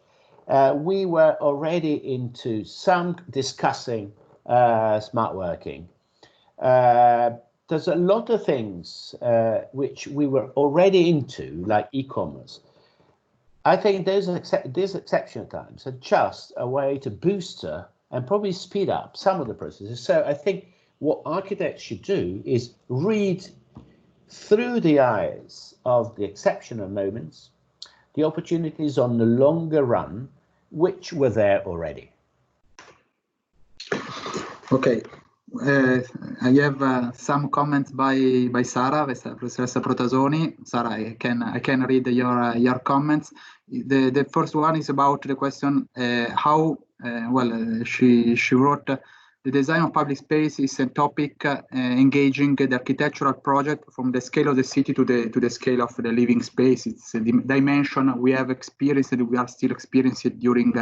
We were already into some discussing smart working. There's a lot of things which we were already into, like e-commerce. I think these exceptional times are just a way to booster and probably speed up some of the processes. So I think what architects should do is read through the eyes of the exceptional moments, the opportunities on the longer run, which were there already. Okay. I have some comments by Sara, Professoressa Protasoni. Sara, I can read your comments. The first one is about the question how she wrote, the design of public space is a topic engaging the architectural project from the scale of the city to the scale of the living space. It's a dimension we have experienced and we are still experiencing during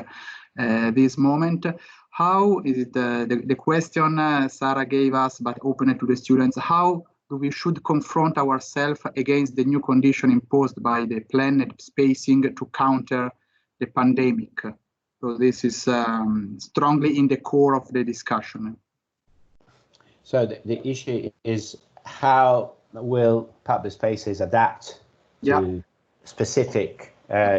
this moment. How is it the question Sara gave us, but open to the students? How do we should confront ourselves against the new condition imposed by the planned spacing to counter the pandemic? So this is strongly in the core of the discussion. So the issue is, how will public spaces adapt to specific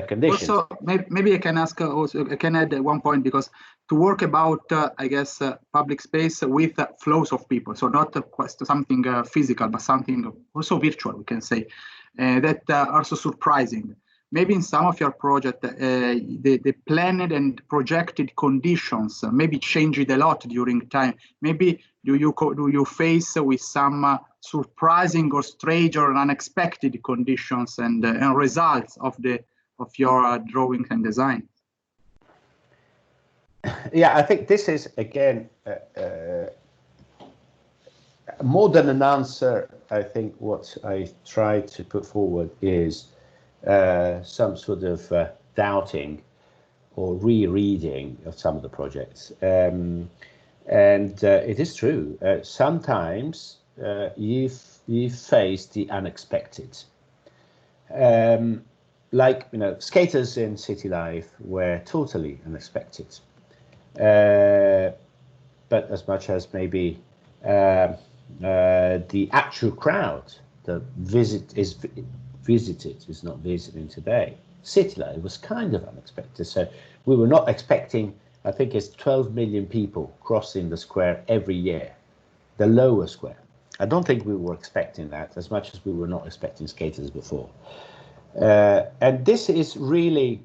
conditions? Also, maybe I can ask also, I can add one point, because to work about, I guess, public space with flows of people, so not something physical, but something also virtual, we can say, that are so surprising. Maybe in some of your project, the planned and projected conditions maybe changed a lot during time. Maybe do you face with some surprising or strange or unexpected conditions and results of your drawing and design? Yeah, I think this is, again, more than an answer. I think what I try to put forward is some sort of doubting or rereading of some of the projects. And it is true, sometimes you face the unexpected. Like, skaters in City Life were totally unexpected. But as much as maybe the actual crowd that is not visiting today, City Life was kind of unexpected. So we were not expecting, I think it's 12 million people crossing the square every year, the lower square. I don't think we were expecting that, as much as we were not expecting skaters before. And this is really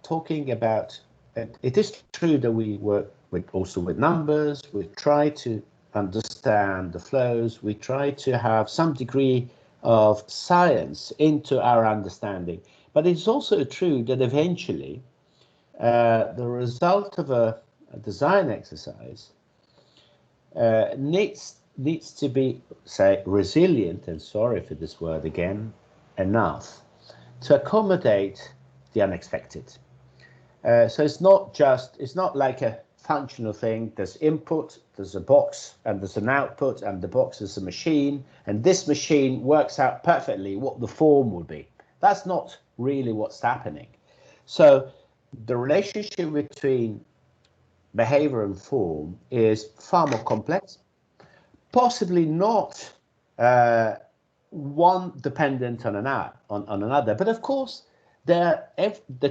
talking about, it is true that we work also with numbers, we try to understand the flows, we try to have some degree of science into our understanding. But it's also true that eventually the result of a design exercise needs to be, say, resilient, and sorry for this word again, enough to accommodate the unexpected. So it's not like a functional thing. There's input, there's a box, and there's an output, and the box is a machine, and this machine works out perfectly what the form would be. That's not really what's happening. So the relationship between behavior and form is far more complex, possibly not one dependent on another, but of course the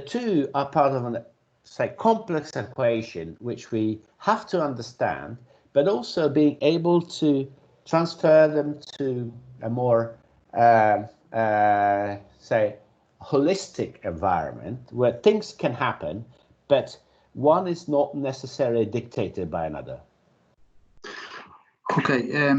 two are part of an, say, complex equation which we have to understand, but also being able to transfer them to a more say, holistic environment where things can happen, but one is not necessarily dictated by another. Okay,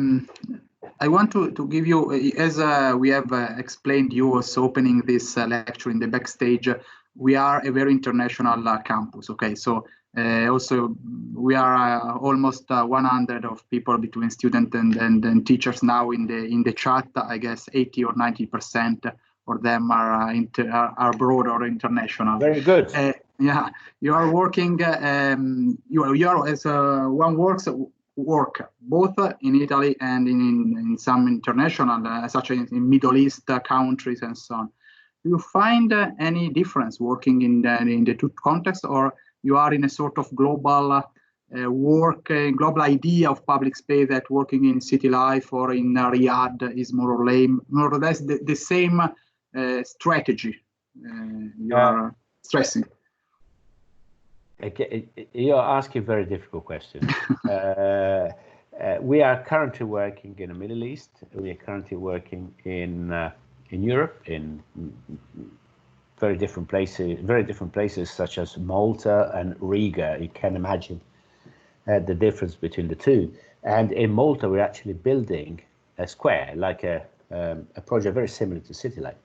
I want to give you, as we have explained, you was opening this lecture in the backstage, we are a very international campus, okay? So also we are almost 100 of people between students and teachers now in the chat. I guess 80 or 90% of them are abroad or international. Very good. Yeah, you are working, you are as one work both in Italy and in some international, such as in Middle East countries and so on. Do you find any difference working in the two contexts, or you are in a sort of global global idea of public space that working in city life or in Riyadh is more or less the same strategy you are stressing? You're asking a very difficult question. We are currently working in the Middle East. We are currently working in Europe, in very different places such as Malta and Riga. You can imagine the difference between the two. And in Malta, we're actually building a square, like a project very similar to CityLife.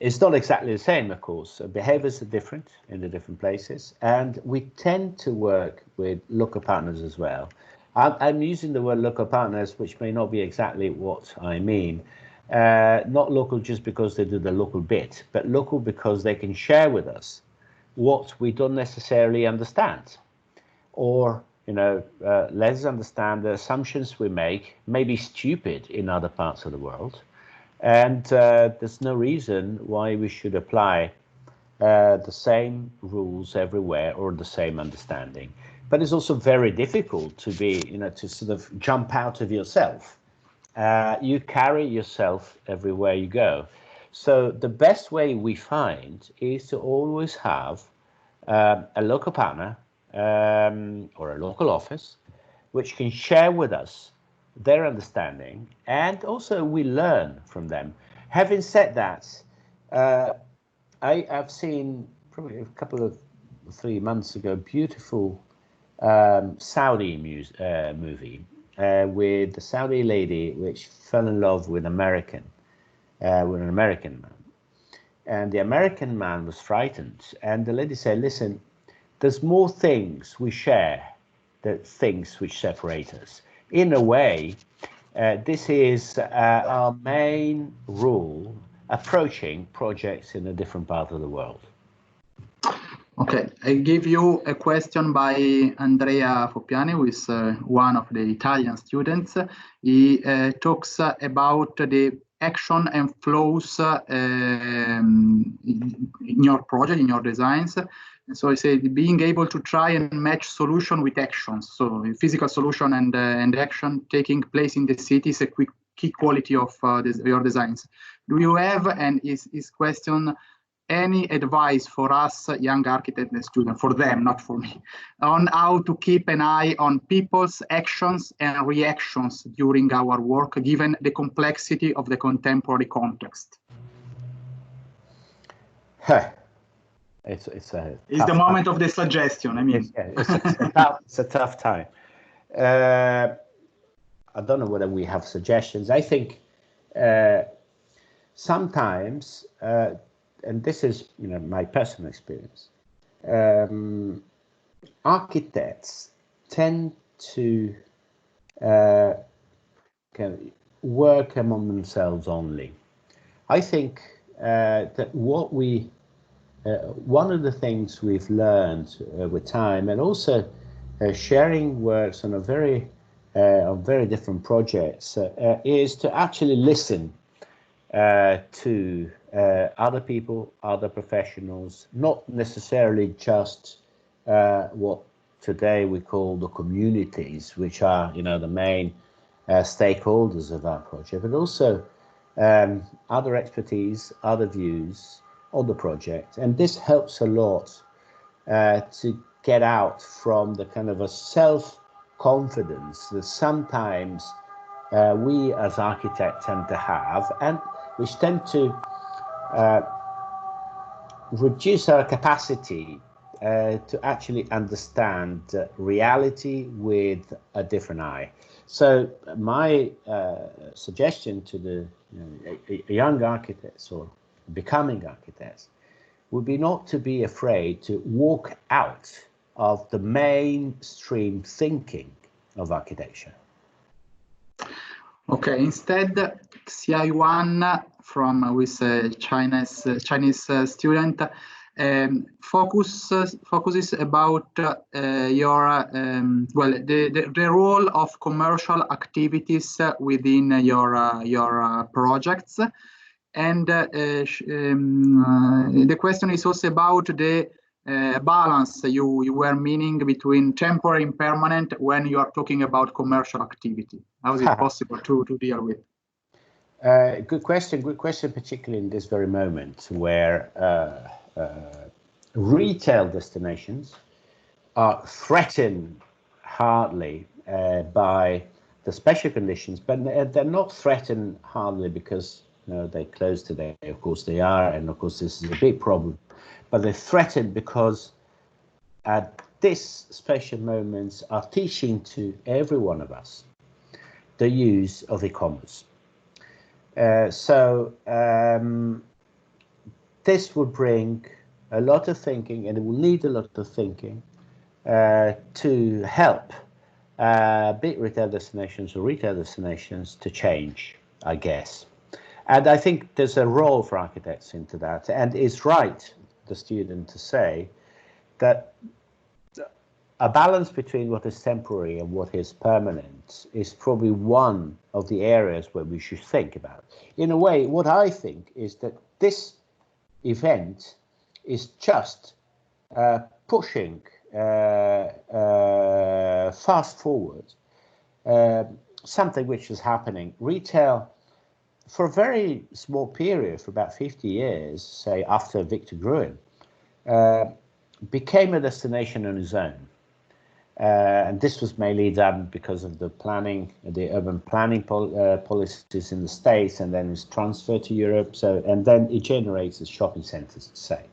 It's not exactly the same, of course. Behaviors are different in the different places, and we tend to work with local partners as well. I'm using the word local partners, which may not be exactly what I mean. Not local just because they do the local bit, but local because they can share with us what we don't necessarily understand, or let us understand the assumptions we make may be stupid in other parts of the world. And there's no reason why we should apply the same rules everywhere or the same understanding. But it's also very difficult to be, to sort of jump out of yourself. You carry yourself everywhere you go. So the best way we find is to always have a local partner or a local office which can share with us their understanding, and also we learn from them. Having said that, I've seen probably a couple of 3 months ago, beautiful Saudi movie with the Saudi lady which fell in love with an American man, and the American man was frightened, and the lady said, listen, there's more things we share than things which separate us. In a way, this is our main rule approaching projects in a different part of the world. Okay, I give you a question by Andrea Foppiani, who is one of the Italian students. He talks about the action and flows in your project, in your designs. And so I say being able to try and match solution with actions. So physical solution and action taking place in the city is a key quality of your designs. Do you have, and is question, any advice for us young architects and students, for them, not for me, on how to keep an eye on people's actions and reactions during our work, given the complexity of the contemporary context? It's the moment of the suggestion. I mean, it's a tough time. I don't know whether we have suggestions. I think sometimes, and this is my personal experience, architects tend to kind of work among themselves only. I think that one of the things we've learned with time, and also sharing works on very different projects, is to actually listen to other people, other professionals, not necessarily just what today we call the communities, which are the main stakeholders of our project, but also other expertise, other views on the project. And this helps a lot to get out from the kind of a self-confidence that sometimes we as architects tend to have, and which tend to reduce our capacity to actually understand reality with a different eye. So my suggestion to the young architects or becoming architects would be not to be afraid to walk out of the mainstream thinking of architecture. Okay, instead, Xia Yuan with a Chinese student focuses about your the role of commercial activities within your projects, and the question is also about the balance you were meaning between temporary and permanent when you are talking about commercial activity. How is it possible to deal with? Good question, particularly in this very moment where retail destinations are threatened hardly by the special conditions, but they're not threatened hardly because they closed today. Of course they are, and of course this is a big problem. But they're threatened because these special moments are teaching to every one of us the use of e-commerce. So this will bring a lot of thinking, and it will need a lot of thinking to help big retail destinations or retail destinations to change, I guess. And I think there's a role for architects into that, and it's right, the student, to say that a balance between what is temporary and what is permanent is probably one of the areas where we should think about. In a way, what I think is that this event is just pushing fast forward something which is happening. Retail, for a very small period, for about 50 years, say after Victor Gruen, became a destination on its own. And this was mainly done because of the planning, the urban planning policies in the States, and then it's transferred to Europe. So, and then it generates the shopping centers, say.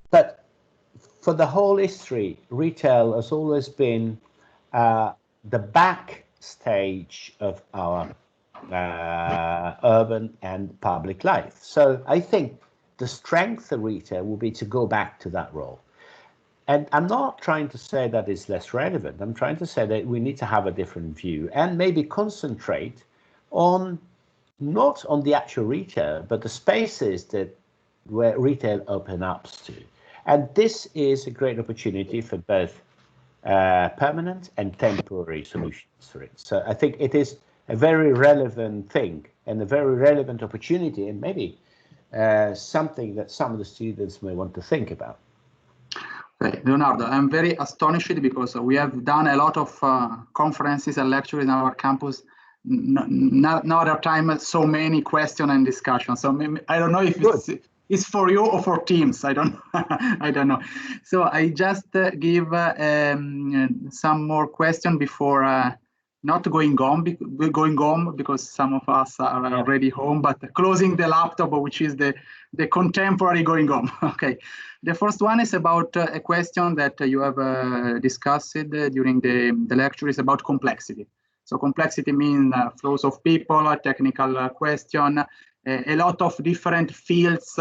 But for the whole history, retail has always been the backstage of our urban and public life. So I think the strength of retail will be to go back to that role. And I'm not trying to say that it's less relevant. I'm trying to say that we need to have a different view and maybe concentrate on not on the actual retail, but the spaces that where retail open up to. And this is a great opportunity for both permanent and temporary solutions for it. So I think it is a very relevant thing and a very relevant opportunity, and maybe something that some of the students may want to think about. Okay, Leonardo, I'm very astonished because we have done a lot of conferences and lectures in our campus. Not other time so many questions and discussions. So maybe, I don't know if it's for you or for teams. I don't I don't know. So I just give some more questions before not going home, because some of us are already home, but closing the laptop, which is the contemporary going home. Okay, the first one is about a question that you have discussed during the lecture, is about complexity. So complexity means flows of people, a technical question, a lot of different fields,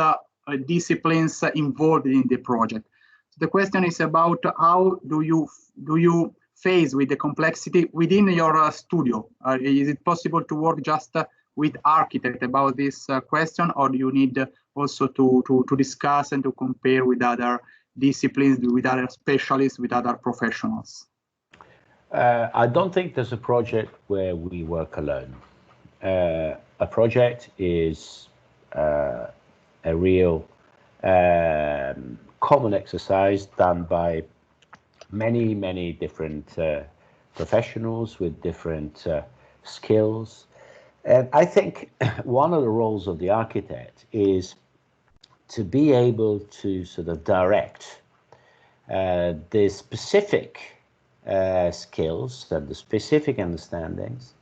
disciplines involved in the project. So the question is about how do you face with the complexity within your studio? Is it possible to work just with architect about this question, or do you need also to discuss and to compare with other disciplines, with other specialists, with other professionals? I don't think there's a project where we work alone. A project is a real common exercise done by many different professionals with different skills. And I think one of the roles of the architect is to be able to sort of direct the specific skills and the specific understandings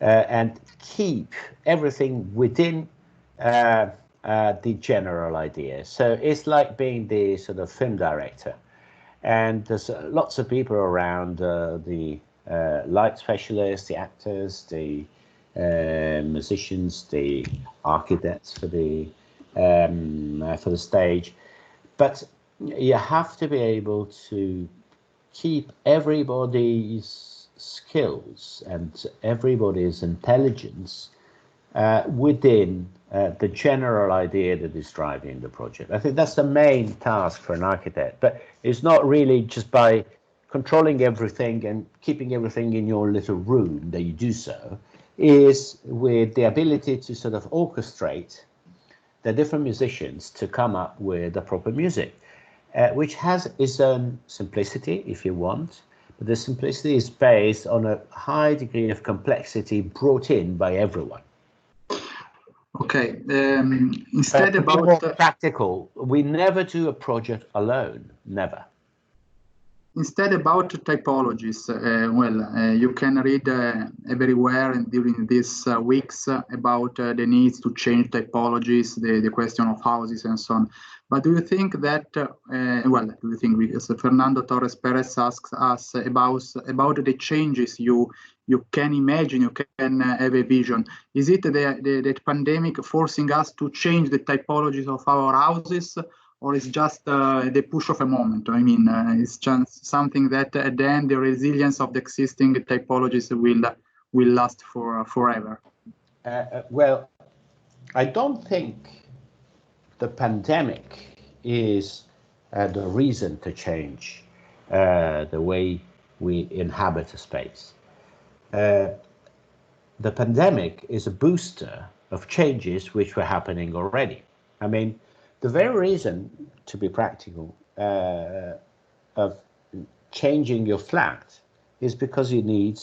and keep everything within the general idea. So it's like being the sort of film director. And there's lots of people around, the light specialists, the actors, the musicians, the architects for the stage. But you have to be able to keep everybody's skills and everybody's intelligence within the general idea that is driving the project. I think that's the main task for an architect, but it's not really just by controlling everything and keeping everything in your little room that you do so, is with the ability to sort of orchestrate the different musicians to come up with the proper music, which has its own simplicity, if you want, but the simplicity is based on a high degree of complexity brought in by everyone. Okay, instead about more practical, we never do a project alone, never. Instead about typologies, you can read everywhere and during these weeks about the needs to change typologies, the question of houses and so on. But do you think that, because Fernando Torres Perez asks us about the changes you can imagine, you can have a vision. Is it the pandemic forcing us to change the typologies of our houses, or is just the push of a moment? I mean, it's just something that at the end the resilience of the existing typologies will last forever. Well, I don't think the pandemic is the reason to change the way we inhabit a space. The pandemic is a booster of changes which were happening already. I mean, the very reason, to be practical, of changing your flat is because you need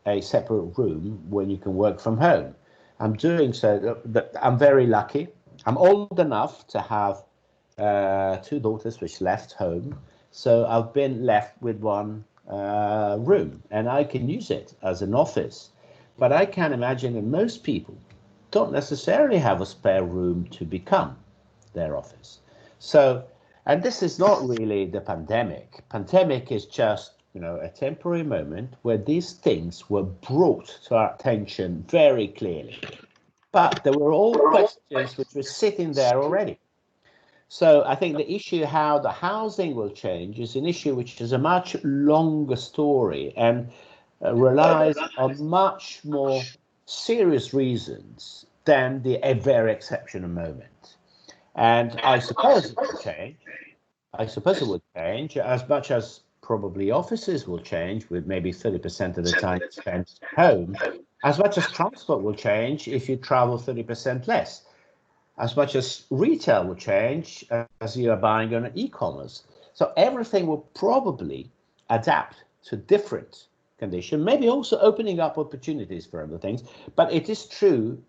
a separate room when you can work from home. I'm doing so, I'm very lucky. I'm old enough to have 2 daughters which left home, so I've been left with one room, and I can use it as an office. But I can imagine that most people don't necessarily have a spare room to become their office. So, and this is not really the pandemic. Pandemic is just, a temporary moment where these things were brought to our attention very clearly. But there were all questions which were sitting there already. So I think the issue how the housing will change is an issue which is a much longer story and relies on much more serious reasons than the very exceptional moment. And I suppose it will change. I suppose it will change as much as probably offices will change, with maybe 30% of the time spent at home, as much as transport will change if you travel 30% less, as much as retail will change as you are buying on e-commerce. So everything will probably adapt to different condition, maybe also opening up opportunities for other things. But it is true,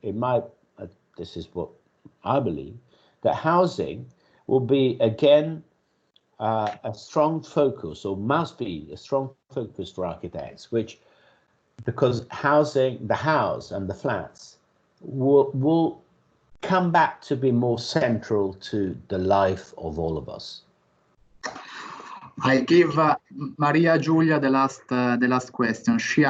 this is what I believe, that housing will be again a strong focus, or must be a strong focus for architects, which because the house and the flats will come back to be more central to the life of all of us. I give Maria Giulia the last question. She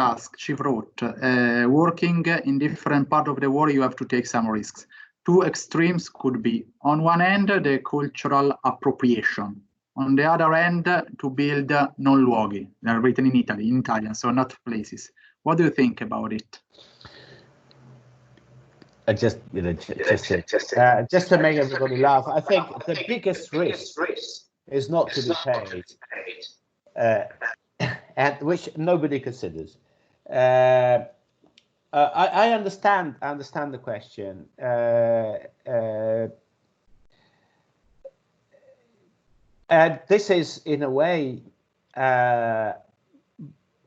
wrote, working in different parts of the world, you have to take some risks. Two extremes could be, on one end, the cultural appropriation. On the other end, to build non-luoghi. They're written in Italy, in Italian, so not places. What do you think about it? Just to make everybody laugh, I think the biggest risk is not to be paid, and which nobody considers. I understand the question. And this is, in a way, a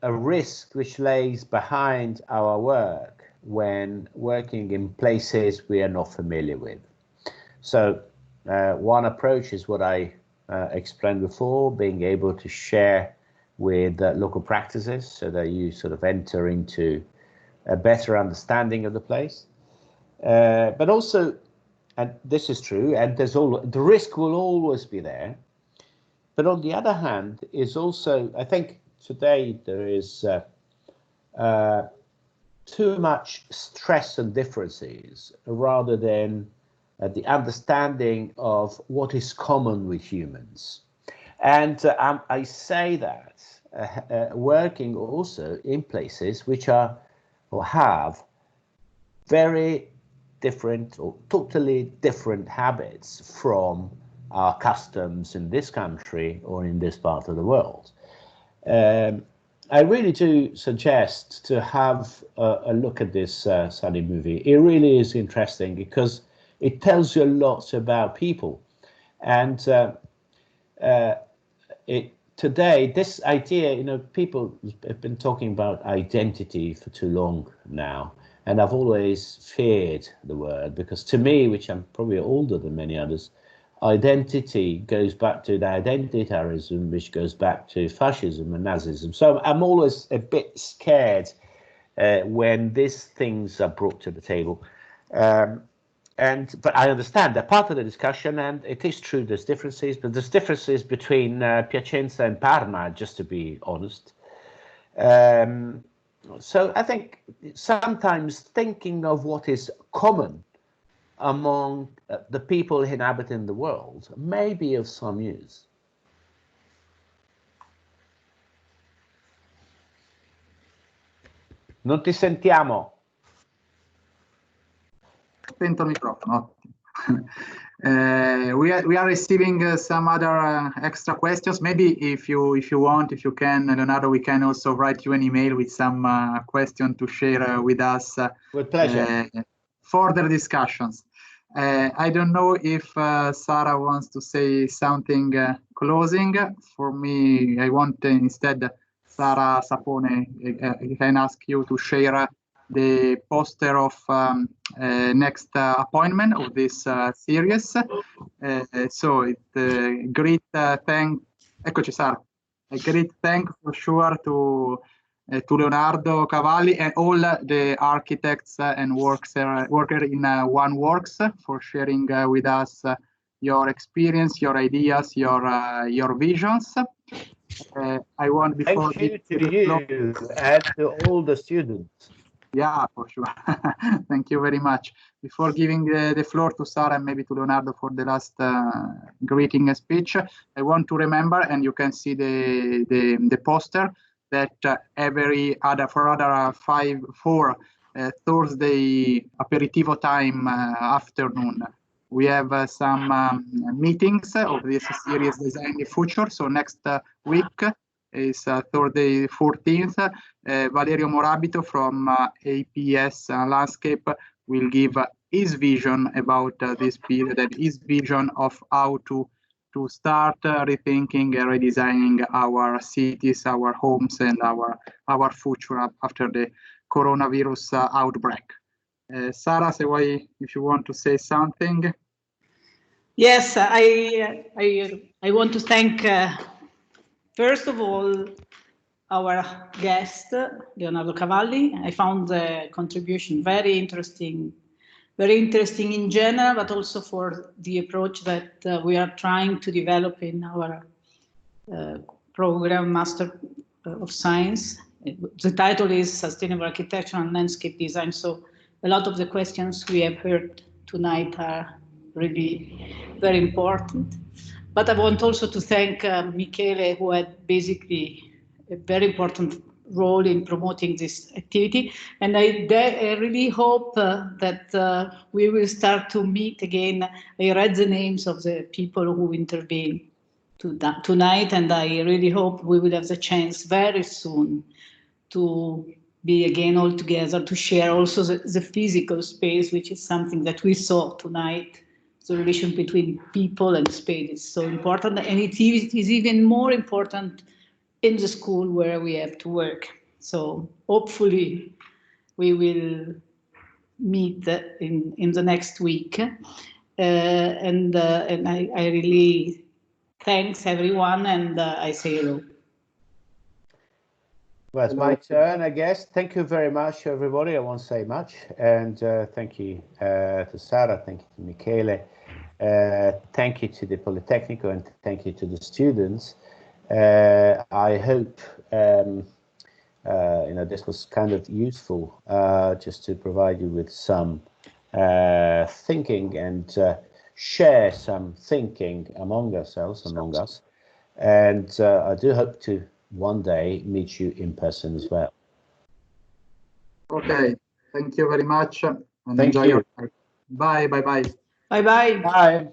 risk which lays behind our work when working in places we are not familiar with. So one approach is what I explained before, being able to share with local practices so that you sort of enter into a better understanding of the place. But also, and this is true, and the risk will always be there. But on the other hand, is also, I think today there is too much stress and differences rather than the understanding of what is common with humans. And I say that working also in places which are or have very different or totally different habits from our customs in this country or in this part of the world. I really do suggest to have a look at this Sunny movie. It really is interesting because it tells you a lot about people. And today, this idea, people have been talking about identity for too long now. And I've always feared the word because to me, which I'm probably older than many others, identity goes back to the identitarism, which goes back to fascism and Nazism. So I'm always a bit scared when these things are brought to the table. But I understand they're part of the discussion, and it is true there's differences, but there's differences between Piacenza and Parma, just to be honest. So I think sometimes thinking of what is common among the people inhabiting the world may be of some use. Non ti sentiamo. Spento il microfono. We are receiving some other extra questions. Maybe if you want, if you can, Leonardo, we can also write you an email with some question to share with us. With pleasure. Further discussions. I don't know if Sara wants to say something closing. For me, I want instead Sara Sapone, I can ask you to share the poster of next appointment of this series. So it's great thank. Eccoci Sara. A great thank for sure to Leonardo Cavalli and all the architects and worker in One Works for sharing with us your experience, your ideas, your visions. I want before thank you to you and to all the students. Yeah, for sure. Thank you very much. Before giving the floor to Sara and maybe to Leonardo for the last greeting speech, I want to remember, and you can see the poster, that every other 4 Thursday aperitivo time afternoon, we have some meetings of this series Design the Future. So next week is Thursday 14th. Valerio Morabito from APS Landscape will give his vision about this period and his vision of how to start rethinking and redesigning our cities, our homes, and our future after the coronavirus outbreak. Sara, if you want to say something. Yes, I want to thank, first of all, our guest, Leonardo Cavalli. I found the contribution very interesting in general, but also for the approach that we are trying to develop in our program, Master of Science. The title is Sustainable Architecture and Landscape Design. So a lot of the questions we have heard tonight are really very important. But I want also to thank Michele, who had basically a very important role in promoting this activity. And I really hope that we will start to meet again. I read the names of the people who intervened tonight, and I really hope we will have the chance very soon to be again all together, to share also the physical space, which is something that we saw tonight. The relation between people and space is so important, and it is even more important in the school where we have to work. So hopefully we will meet in the next week. And I really thanks everyone, and I say hello. Well, it's my turn, I guess. Thank you very much, everybody. I won't say much. And thank you to Sara, thank you to Michele, thank you to the Politecnico, and thank you to the students. I hope this was kind of useful, just to provide you with some thinking and share some thinking among ourselves, among us. And I do hope to one day meet you in person as well. Okay, thank you very much. And Thank enjoy you. your time. Bye. Bye. Bye.